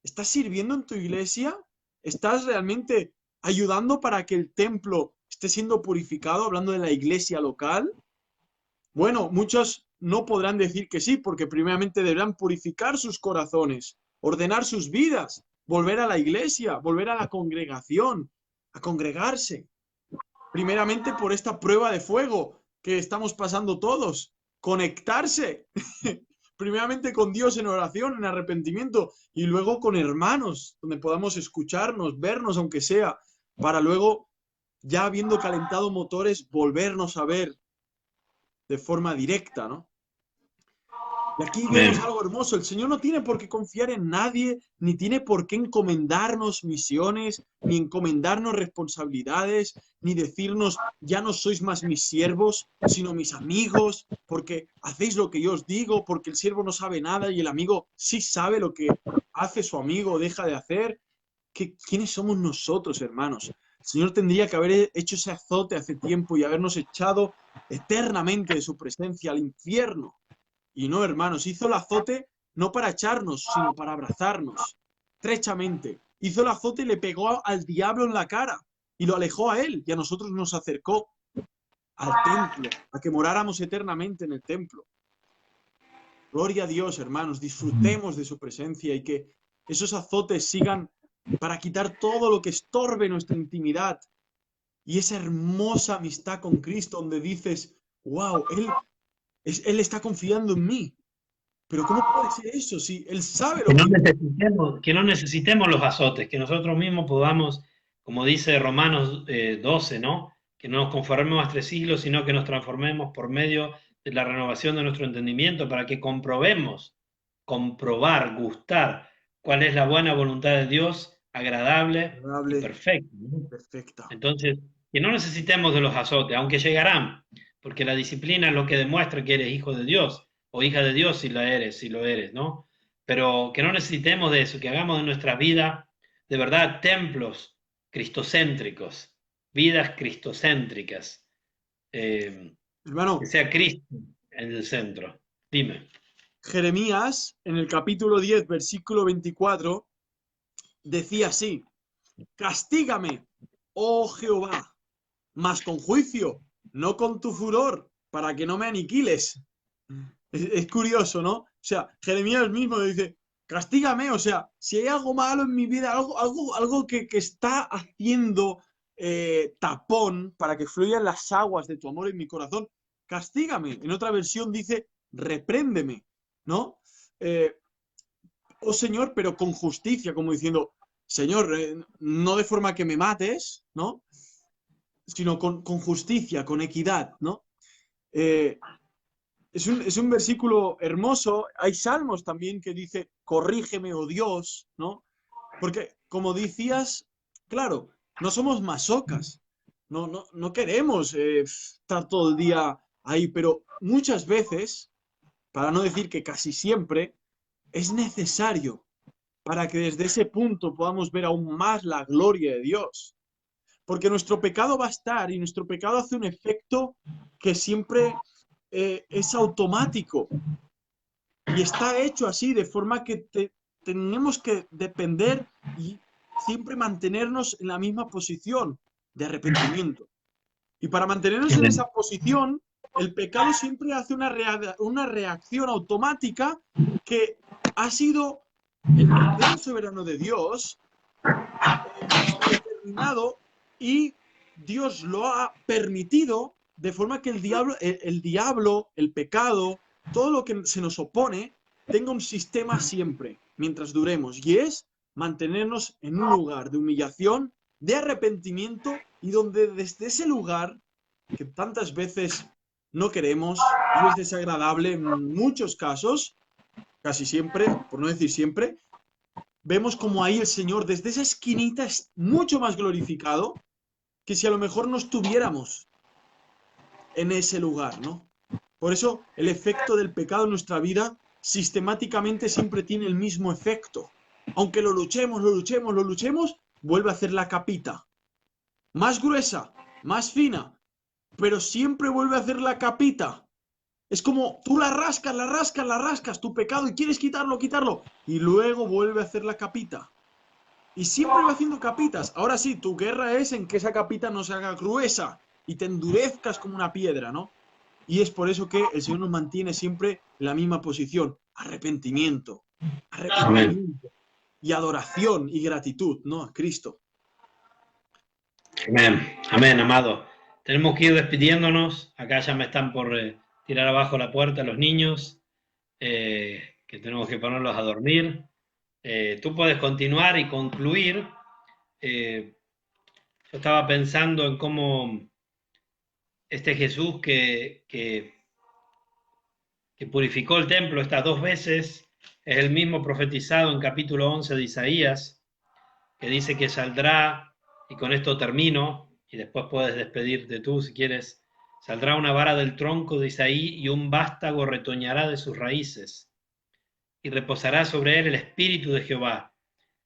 ¿Estás sirviendo en tu iglesia? ¿Estás realmente ayudando para que el templo esté siendo purificado, hablando de la iglesia local? Bueno, muchos no podrán decir que sí, porque primeramente deberán purificar sus corazones, ordenar sus vidas, volver a la iglesia, volver a la congregación, a congregarse. Primeramente por esta prueba de fuego que estamos pasando todos, conectarse. Primeramente con Dios en oración, en arrepentimiento, y luego con hermanos, donde podamos escucharnos, vernos, aunque sea, para luego, ya habiendo calentado motores, volvernos a ver de forma directa, ¿no? Y aquí vemos Amén. algo hermoso. El Señor no tiene por qué confiar en nadie, ni tiene por qué encomendarnos misiones, ni encomendarnos responsabilidades, ni decirnos, ya no sois más mis siervos, sino mis amigos, porque hacéis lo que yo os digo, porque el siervo no sabe nada y el amigo sí sabe lo que hace su amigo o deja de hacer. ¿Quiénes somos nosotros, hermanos? El Señor tendría que haber hecho ese azote hace tiempo y habernos echado eternamente de su presencia al infierno. Y no, hermanos, hizo el azote no para echarnos, sino para abrazarnos, estrechamente. Hizo el azote y le pegó al diablo en la cara y lo alejó a él y a nosotros nos acercó al templo, a que moráramos eternamente en el templo. Gloria a Dios, hermanos, disfrutemos de su presencia y que esos azotes sigan para quitar todo lo que estorbe nuestra intimidad y esa hermosa amistad con Cristo donde dices, wow, Él está confiando en mí. Pero ¿cómo puede ser eso si Él sabe lo Que no necesitemos los azotes, que nosotros mismos podamos, como dice Romanos 12, ¿no? Que no nos conformemos a este siglo, sino que nos transformemos por medio de la renovación de nuestro entendimiento para que comprobar, gustar cuál es la buena voluntad de Dios, agradable y agradable, perfecta, ¿no? perfecta? Entonces, que no necesitemos de los azotes, aunque llegarán, porque la disciplina es lo que demuestra que eres hijo de Dios o hija de Dios si lo eres, ¿no? Pero que no necesitemos de eso, que hagamos de nuestra vida de verdad templos cristocéntricos, vidas cristocéntricas, que Hermano, sea Cristo en el centro. Dime. Jeremías, en el capítulo 10, versículo 24, decía así, castígame, oh Jehová, mas con juicio, no con tu furor, para que no me aniquiles. Es curioso, ¿no? O sea, Jeremías mismo dice, castígame, o sea, si hay algo malo en mi vida, algo que está haciendo tapón para que fluyan las aguas de tu amor en mi corazón, castígame. En otra versión dice, repréndeme, ¿no? Oh Señor, pero con justicia, como diciendo, Señor, no de forma que me mates, ¿no? Sino con justicia, con equidad, ¿no? Es un versículo hermoso. Hay salmos también que dice, corrígeme, oh Dios, ¿no? Porque, como decías, claro, no somos masocas, no queremos estar todo el día ahí, pero muchas veces, para no decir que casi siempre, es necesario para que desde ese punto podamos ver aún más la gloria de Dios. porque nuestro pecado va a estar y nuestro pecado hace un efecto que siempre es automático y está hecho así, de forma que tenemos que depender y siempre mantenernos en la misma posición de arrepentimiento. Y para mantenernos en esa posición, el pecado siempre hace una reacción automática que ha sido, en el plan soberano de Dios, está determinado y Dios lo ha permitido de forma que el diablo, el pecado, todo lo que se nos opone, tenga un sistema siempre, mientras duremos, y es mantenernos en un lugar de humillación, de arrepentimiento, y donde desde ese lugar, que tantas veces no queremos, y es desagradable en muchos casos, casi siempre, por no decir siempre, vemos como ahí el Señor desde esa esquinita es mucho más glorificado que si a lo mejor no estuviéramos en ese lugar, ¿no? Por eso el efecto del pecado en nuestra vida sistemáticamente siempre tiene el mismo efecto. Aunque lo luchemos, vuelve a hacer la capita. Más gruesa, más fina, pero siempre vuelve a hacer la capita. Es como tú la rascas, tu pecado, y quieres quitarlo, y luego vuelve a hacer la capita. Y siempre va haciendo capitas. Ahora sí, tu guerra es en que esa capita no se haga gruesa y te endurezcas como una piedra, ¿no? Y es por eso que el Señor nos mantiene siempre en la misma posición. Arrepentimiento y adoración y gratitud, ¿no? A Cristo. Amén, amén, amado. Tenemos que ir despidiéndonos. Acá ya me están por tirar abajo la puerta los niños, que tenemos que ponerlos a dormir. Tú puedes continuar y concluir. Yo estaba pensando en cómo este Jesús que purificó el templo estas 2 veces es el mismo profetizado en capítulo 11 de Isaías, que dice que saldrá, y con esto termino, y después puedes despedirte tú si quieres, saldrá una vara del tronco de Isaí y un vástago retoñará de sus raíces, y reposará sobre él el espíritu de Jehová,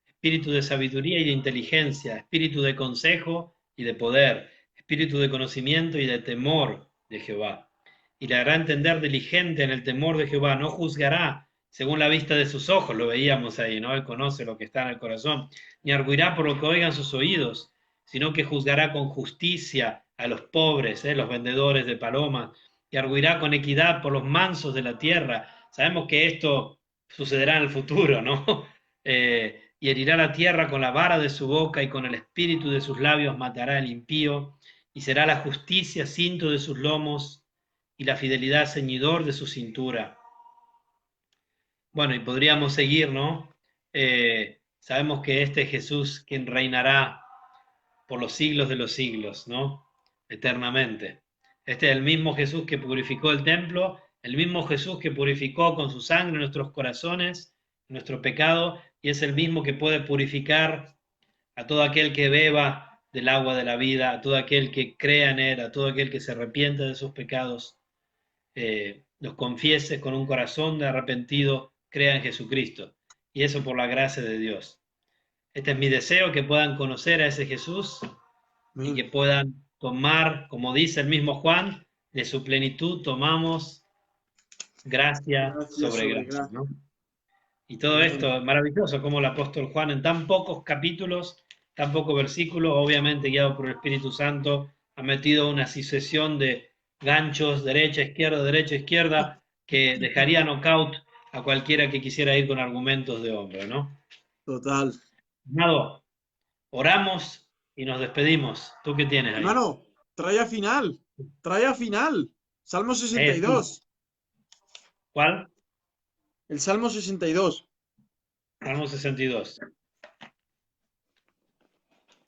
espíritu de sabiduría y de inteligencia, espíritu de consejo y de poder, espíritu de conocimiento y de temor de Jehová. Y le hará entender diligente en el temor de Jehová, no juzgará según la vista de sus ojos, lo veíamos ahí, ¿no? Él conoce lo que está en el corazón, ni arguirá por lo que oigan sus oídos, sino que juzgará con justicia a los pobres, los vendedores de palomas, y arguirá con equidad por los mansos de la tierra. Sabemos que esto sucederá en el futuro, ¿no? Y herirá la tierra con la vara de su boca, y con el espíritu de sus labios matará al impío, y será la justicia cinto de sus lomos, y la fidelidad ceñidor de su cintura. Bueno, y podríamos seguir, ¿no? Sabemos que este Jesús quien reinará por los siglos de los siglos, ¿no? Eternamente. Este es el mismo Jesús que purificó el templo, el mismo Jesús que purificó con su sangre nuestros corazones, nuestro pecado, y es el mismo que puede purificar a todo aquel que beba del agua de la vida, a todo aquel que crea en Él, a todo aquel que se arrepiente de sus pecados, los confiese con un corazón de arrepentido, crea en Jesucristo. Y eso por la gracia de Dios. Este es mi deseo, que puedan conocer a ese Jesús y que puedan tomar, como dice el mismo Juan, de su plenitud tomamos gracia sobre gracia, ¿no? Y todo esto es maravilloso, como el apóstol Juan en tan pocos capítulos, tan pocos versículos, obviamente guiado por el Espíritu Santo, ha metido una sucesión de ganchos, derecha, izquierda, que dejaría knockout a cualquiera que quisiera ir con argumentos de hombre, ¿no? Total. Amado, oramos y nos despedimos. ¿Tú qué tienes ahí? Hermano, trae a final. Salmo 62. ¿Cuál? El Salmo 62. Salmo 62.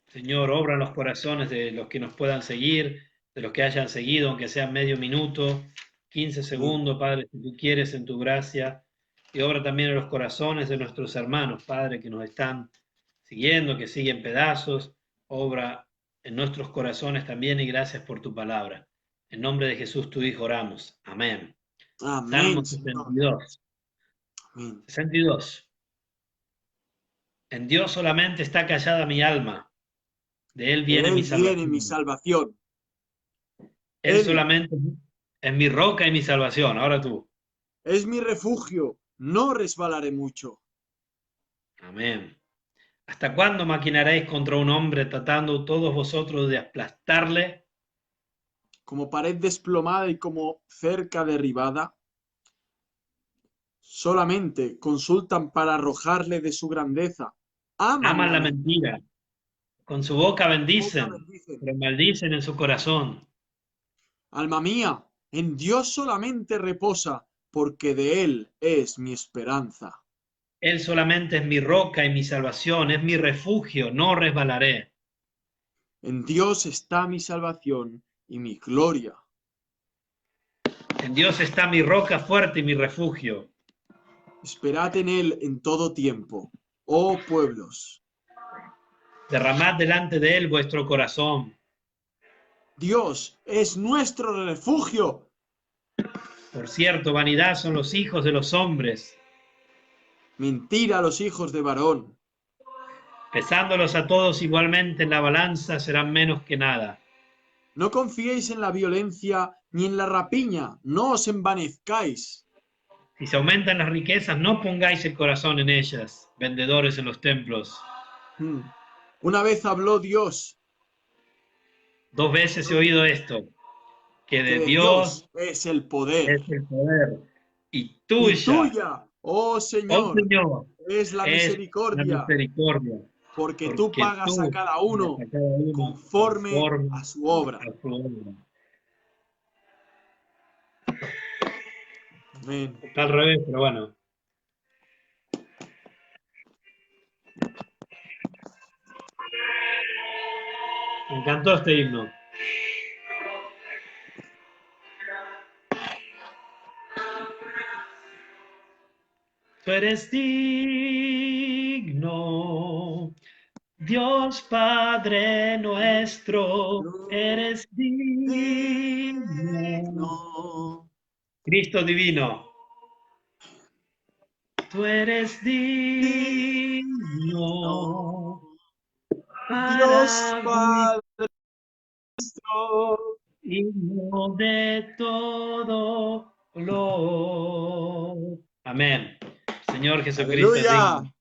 Señor, obra en los corazones de los que nos puedan seguir, de los que hayan seguido, aunque sea medio minuto, 15 segundos, Padre, si tú quieres, en tu gracia. Y obra también en los corazones de nuestros hermanos, Padre, que nos están siguiendo, que siguen pedazos. Obra en nuestros corazones también, y gracias por tu palabra. En nombre de Jesús, tu Hijo, oramos. Amén. Amén. Salmo 62. Amén. 62. En Dios solamente está callada mi alma. De Él De viene mi Él viene mi salvación. salvación. Él Él solamente es mi roca y mi salvación. Ahora tú. es mi refugio, no resbalaré mucho. Amén. ¿Hasta cuándo maquinaréis contra un hombre tratando todos vosotros de aplastarle? Como pared desplomada y como cerca derribada, solamente consultan para arrojarle de su grandeza. Aman Aman la la mentira. mentira. Con su boca Boca bendicen, bendicen. pero maldicen en su corazón. Alma mía, en Dios solamente reposa, porque de Él es mi esperanza. Él solamente es mi roca y mi salvación, es mi refugio, no resbalaré. En Dios está mi salvación y mi gloria. En Dios está mi roca fuerte y mi refugio. Esperad en Él en todo tiempo, oh pueblos. Derramad delante de Él vuestro corazón. Dios es nuestro refugio. Por cierto, vanidad son los hijos de los hombres, Mentira a los hijos de varón. pesándolos a todos igualmente en la balanza serán menos que nada. No confiéis en la violencia ni en la rapiña, no os envanezcáis. Si se aumentan las riquezas, no pongáis el corazón en ellas, vendedores en los templos. Una vez habló Dios, 2 veces he oído esto, que que de de Dios Dios es el poder. es el poder y Y tuya, tuya, oh oh Señor, Señor, es la es la misericordia, misericordia, porque tú porque pagas a tú cada pagas uno a cada uno conforme conforme a su obra. a su obra. Amén. Está al revés, pero bueno. Me encantó este himno. Tú eres digno, Dios Padre nuestro, eres digno. Digno. Cristo divino, tú eres digno Dios para Padre nuestro. digno de todo honor. Amén. Señor Jesucristo es Aleluya. digno.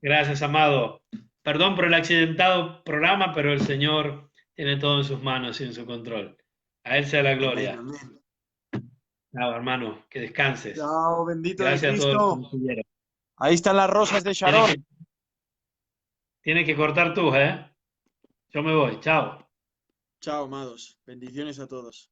Gracias, amado. Perdón por el accidentado programa, pero el Señor tiene todo en sus manos y en su control. A Él sea la Amén, gloria. amén. Chao, hermano, que descanses. Chao, bendito de Gracias a todos los que Cristo. me siguieron. Ahí están las rosas de Tienes Sharon. que, tienes que cortar tú, ¿eh? Yo me voy. Chao. Chao, amados. Bendiciones a todos.